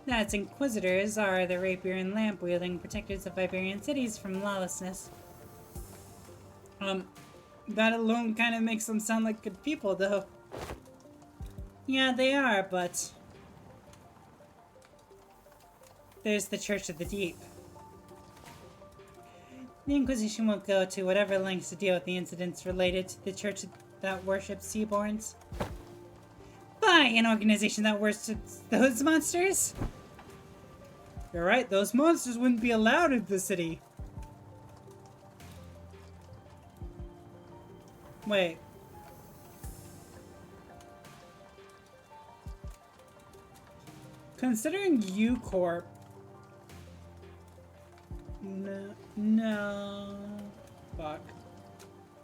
A: That its Inquisitors are the rapier and lamp-wielding protectors of Iberian cities from lawlessness. That alone kind of makes them sound like good people, though. Yeah, they are, but there's the Church of the Deep. The Inquisition will go to whatever lengths to deal with the incidents related to the church that worships Seaborns. By an organization that worships those monsters? You're right, those monsters wouldn't be allowed in the city. Wait. Considering U Corp. No. Fuck.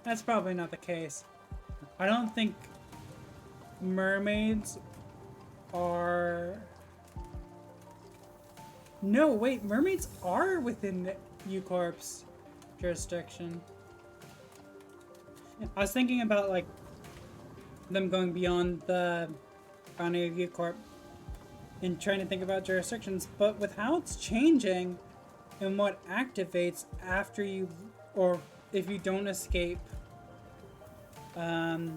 A: That's probably not the case. I don't think mermaids are... No, wait, mermaids are within the U-Corp's jurisdiction. I was thinking about, like, them going beyond the boundary of U-Corp and trying to think about jurisdictions, but with how it's changing and what activates after you, or if you don't escape, fuck,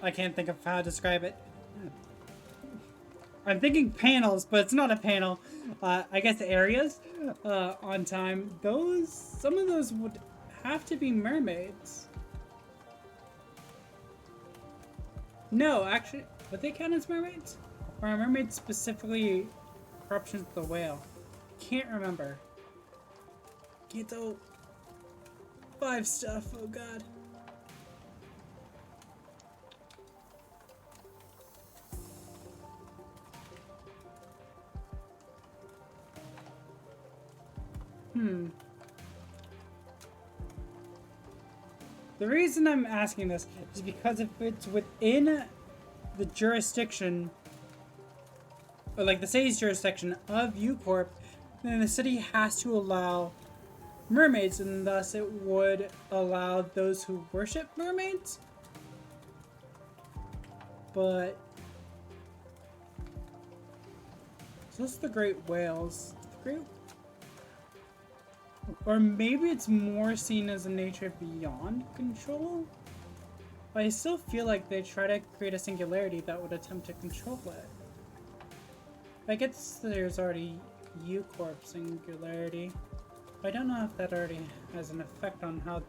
A: I can't think of how to describe it. I'm thinking panels, but it's not a panel. I guess areas on time. Some of those would have to be mermaids. No, actually, would they count as mermaids? Or are mermaids specifically corruptions of the whale? Can't remember. Keto 5 stuff, oh god. The reason I'm asking this is because if it's within the jurisdiction, or like the city's jurisdiction of U-Corp, then the city has to allow mermaids, and thus it would allow those who worship mermaids. But so it's the great whales. Or maybe it's more seen as a nature beyond control. But I still feel like they try to create a singularity that would attempt to control it. I guess there's already U-Corp singularity. I don't know if that already has an effect on how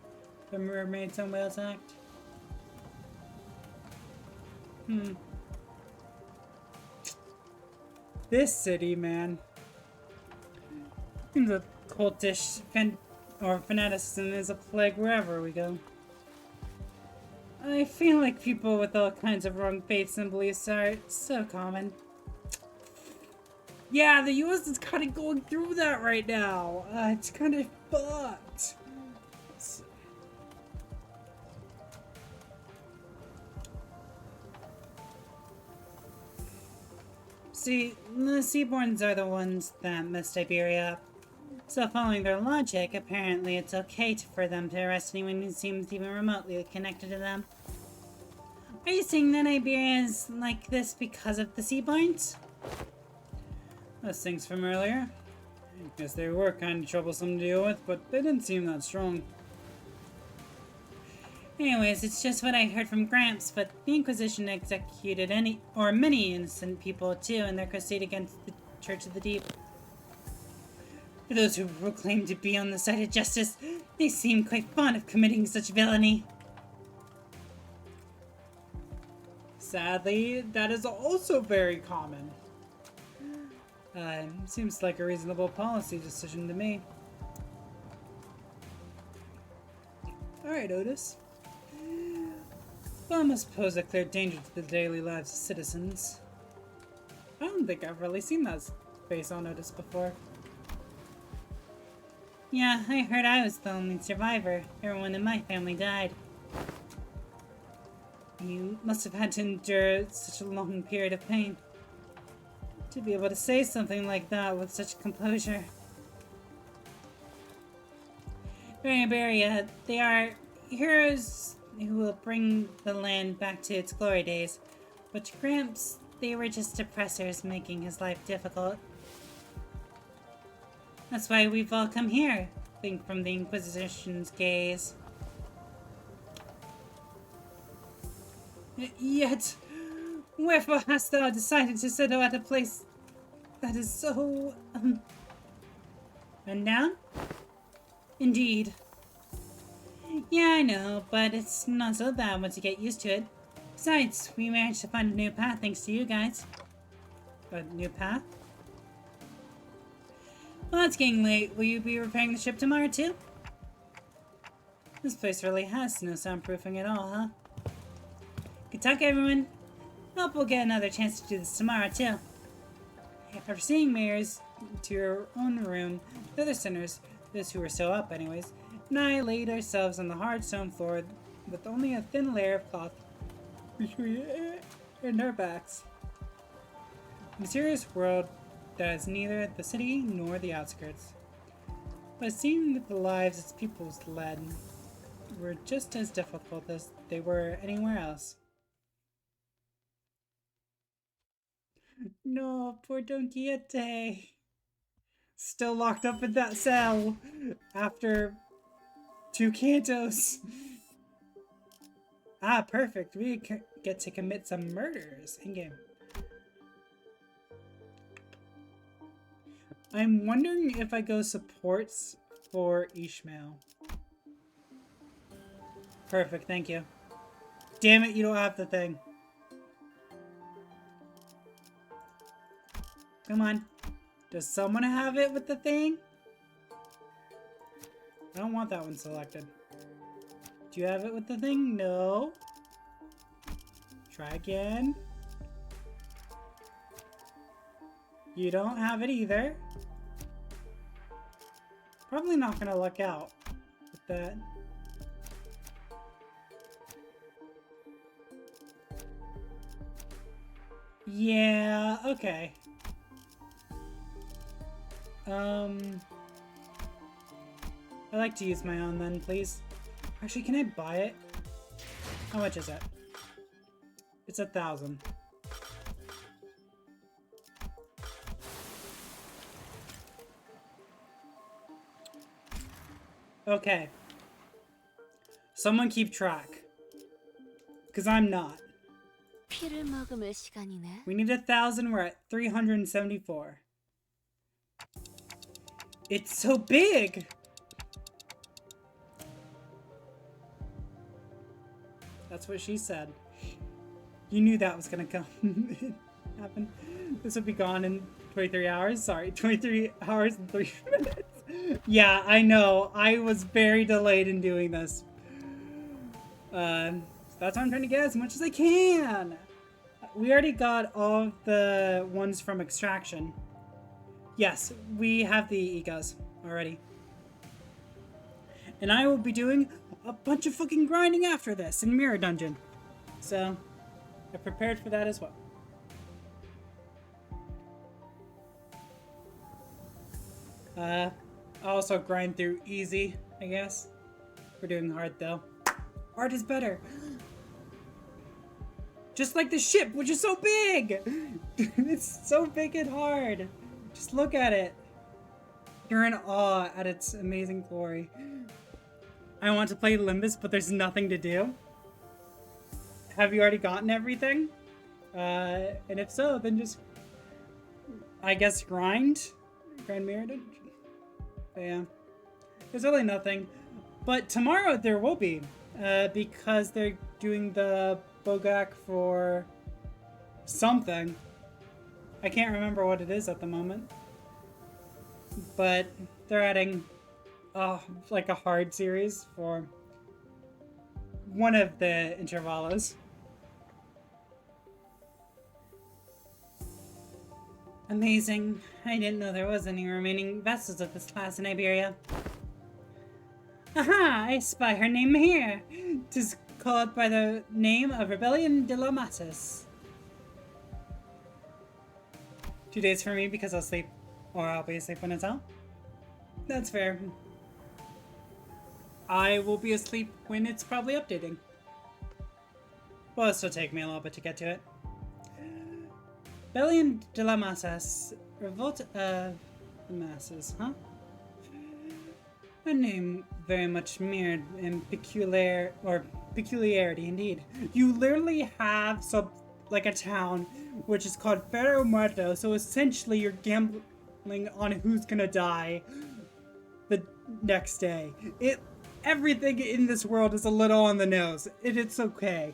A: the mermaids and whales act. This city, man. The cultish fanaticism is a plague wherever we go. I feel like people with all kinds of wrong faiths and beliefs are so common. Yeah, the US is kind of going through that right now. It's kind of fucked. See, the Seaborns are the ones that messed Iberia up. So following their logic, apparently it's okay for them to arrest anyone who seems even remotely connected to them. Are you saying that Iberia is like this because of the Seaborns? Those things from earlier. I guess they were kind of troublesome to deal with, but they didn't seem that strong. Anyways, it's just what I heard from Gramps, but the Inquisition executed many innocent people too in their crusade against the Church of the Deep. For those who proclaim to be on the side of justice, they seem quite fond of committing such villainy. Sadly, that is also very common. Seems like a reasonable policy decision to me. Alright, Otis. Well, must pose a clear danger to the daily lives of citizens. I don't think I've really seen that face on Otis before. Yeah, I heard I was the only survivor. Everyone in my family died. You must have had to endure such a long period of pain. To be able to say something like that with such composure. Iberia, they are heroes who will bring the land back to its glory days. But to Gramps, they were just oppressors making his life difficult. That's why we've all come here, think from the Inquisition's gaze. Yet, wherefore hast thou decided to settle at a place that is so, rundown? Indeed. Yeah, I know, but it's not so bad once you get used to it. Besides, we managed to find a new path thanks to you guys. A new path? Well, it's getting late. Will you be repairing the ship tomorrow, too? This place really has no soundproofing at all, huh? Good talk, everyone. Hope we'll get another chance to do this tomorrow, too. After seeing Mayors to your own room, the other sinners, those who were still up anyways, and laid ourselves on the hard stone floor with only a thin layer of cloth between it and our backs. A mysterious world that is neither the city nor the outskirts. But it seemed that the lives its peoples led were just as difficult as they were anywhere else. No, poor Don Quixote. Still locked up in that cell after 2 cantos. Ah, perfect. We get to commit some murders in-game. I'm wondering if I go supports for Ishmael. Perfect, thank you. Damn it, you don't have the thing. Come on. Does someone have it with the thing? I don't want that one selected. Do you have it with the thing? No. Try again. You don't have it either. Probably not gonna luck out with that. Yeah, okay. I'd like to use my own then, please. Actually, can I buy it? How much is it? It's 1,000. Okay. Someone keep track. Because I'm not.
D: 피를 머금을 시간이네.
A: We need 1,000, we're at 374. It's so big! That's what she said. You knew that was gonna come happen. This would be gone in 23 hours. Sorry, 23 hours and 3 minutes. Yeah, I know. I was very delayed in doing this. That's why I'm trying to get as much as I can. We already got all of the ones from Extraction. Yes, we have the egos already. And I will be doing a bunch of fucking grinding after this in Mirror Dungeon. So, I prepared for that as well. I'll also grind through easy, I guess. We're doing hard though. Hard is better. Just like the ship, which is so big! It's so big and hard. Just look at it. You're in awe at its amazing glory. I want to play Limbus, but there's nothing to do. Have you already gotten everything? And if so, then just, I guess, grind Mirror Dungeon. But yeah, there's really nothing. But tomorrow there will be, because they're doing the Bogak for something. I can't remember what it is at the moment. But they're adding like a hard series for one of the intervalos. Amazing. I didn't know there was any remaining vessels of this class in Iberia. Aha! I spy her name here. 'Tis called by the name of Rebellion de la Matas. 2 days for me because I'll sleep, or I'll be asleep when it's out. That's fair. I will be asleep when it's probably updating. Well, it'll still take me a little bit to get to it. Rebellion de la Masas. Revolt of the Masses, huh? A name very much mirrored in peculiarity indeed. You literally have like a town which is called Ferro Muerto, so essentially you're gambling on who's gonna die the next day. Everything in this world is a little on the nose, and it's okay.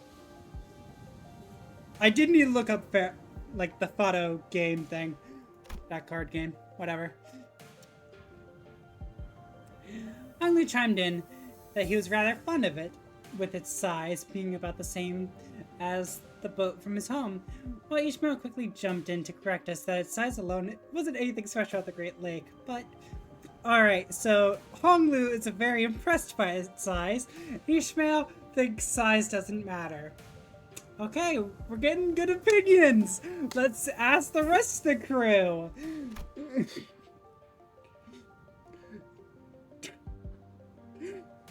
A: I did need to look up like the photo game thing. That card game. Whatever. Angley chimed in that he was rather fond of it, with its size being about the same as the boat from his home, while Ishmael quickly jumped in to correct us that its size alone wasn't anything special at the Great Lake, but Alright, so Honglu is very impressed by its size. Ishmael thinks size doesn't matter. Okay, we're getting good opinions. Let's ask the rest of the crew.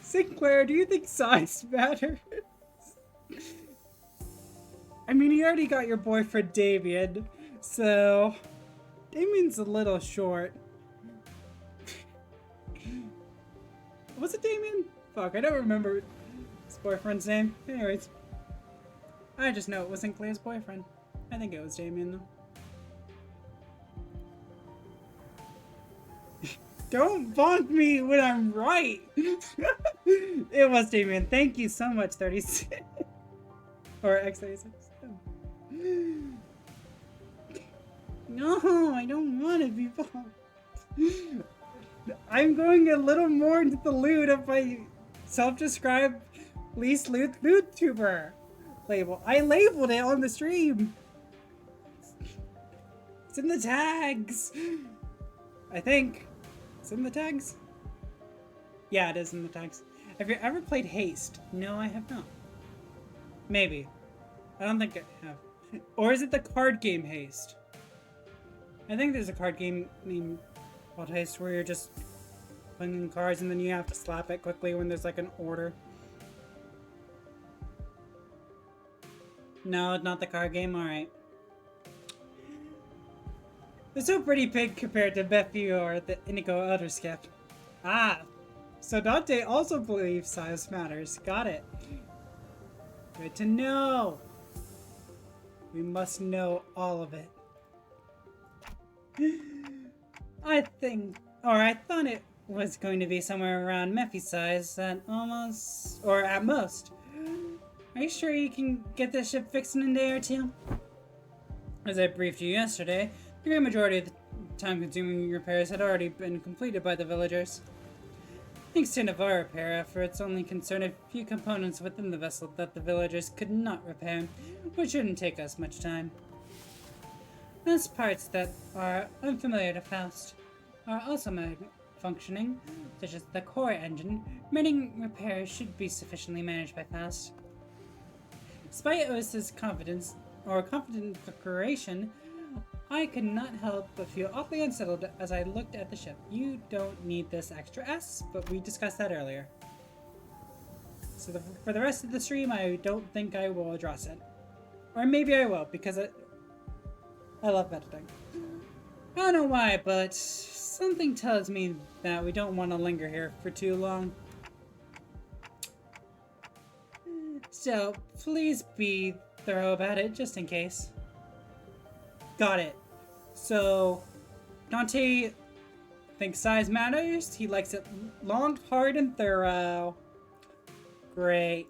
A: Sinclair, do you think size matters? I mean, you already got your boyfriend Damien, so Damien's a little short. Was it Damien? Fuck, I don't remember his boyfriend's name. Anyways, I just know it was Sinclair's boyfriend. I think it was Damien, though. Don't bonk me when I'm right! It was Damien. Thank you so much, 36. Or X36. No, I don't want to be bonked. I'm going a little more into the loot of my self-described least loot tuber label. I labeled it on the stream. It's in the tags. I think. It's in the tags? Yeah, it is in the tags. Have you ever played Haste? No, I have not. Maybe. I don't think I have. Or is it the card game Haste? I think there's a card game named called Haste where you're just putting in cards and then you have to slap it quickly when there's like an order. No, not the card game? Alright. They're so pretty big compared to Beffy or the Indigo Elderskip. Ah, so Dante also believes size matters. Got it. Good to know. We must know all of it. I thought it was going to be somewhere around Mephi's size at almost, or at most. Are you sure you can get this ship fixed in a day or two? As I briefed you yesterday, the great majority of the time-consuming repairs had already been completed by the villagers. Thanks to Navarre repair efforts, only concerned a few components within the vessel that the villagers could not repair, which shouldn't take us much time. Most parts that are unfamiliar to Faust are also functioning, such as the core engine. Remaining repairs should be sufficiently managed by Faust. Despite Osa's confident declaration, I could not help but feel awfully unsettled as I looked at the ship. You don't need this extra S, but we discussed that earlier. So for the rest of the stream, I don't think I will address it. Or maybe I will, because I love editing. I don't know why, but something tells me that we don't want to linger here for too long. So, please be thorough about it, just in case. Got it. So, Dante thinks size matters. He likes it long, hard, and thorough. Great.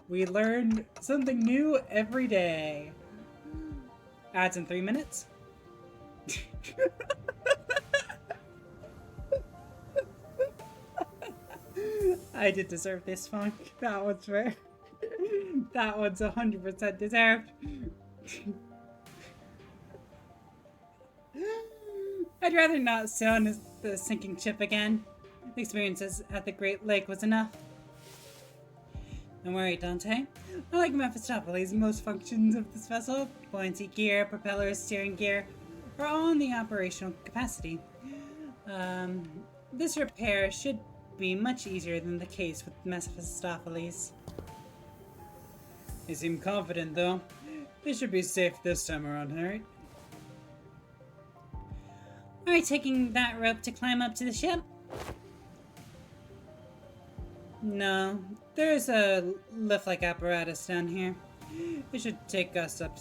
A: We learn something new every day. Ads in 3 minutes. I did deserve this funk. That one's fair. That one's 100% deserved. I'd rather not sail on the sinking ship again. The experiences at the Great Lake was enough. Don't worry, Dante. Unlike Mephistopheles, most functions of this vessel, buoyancy gear, propellers, steering gear, are all in the operational capacity. This repair should be much easier than the case with Mephistopheles. You seem confident, though. They should be safe this time around, right? Are you taking that rope to climb up to the ship? No, there's a lift-like apparatus down here. It should take us up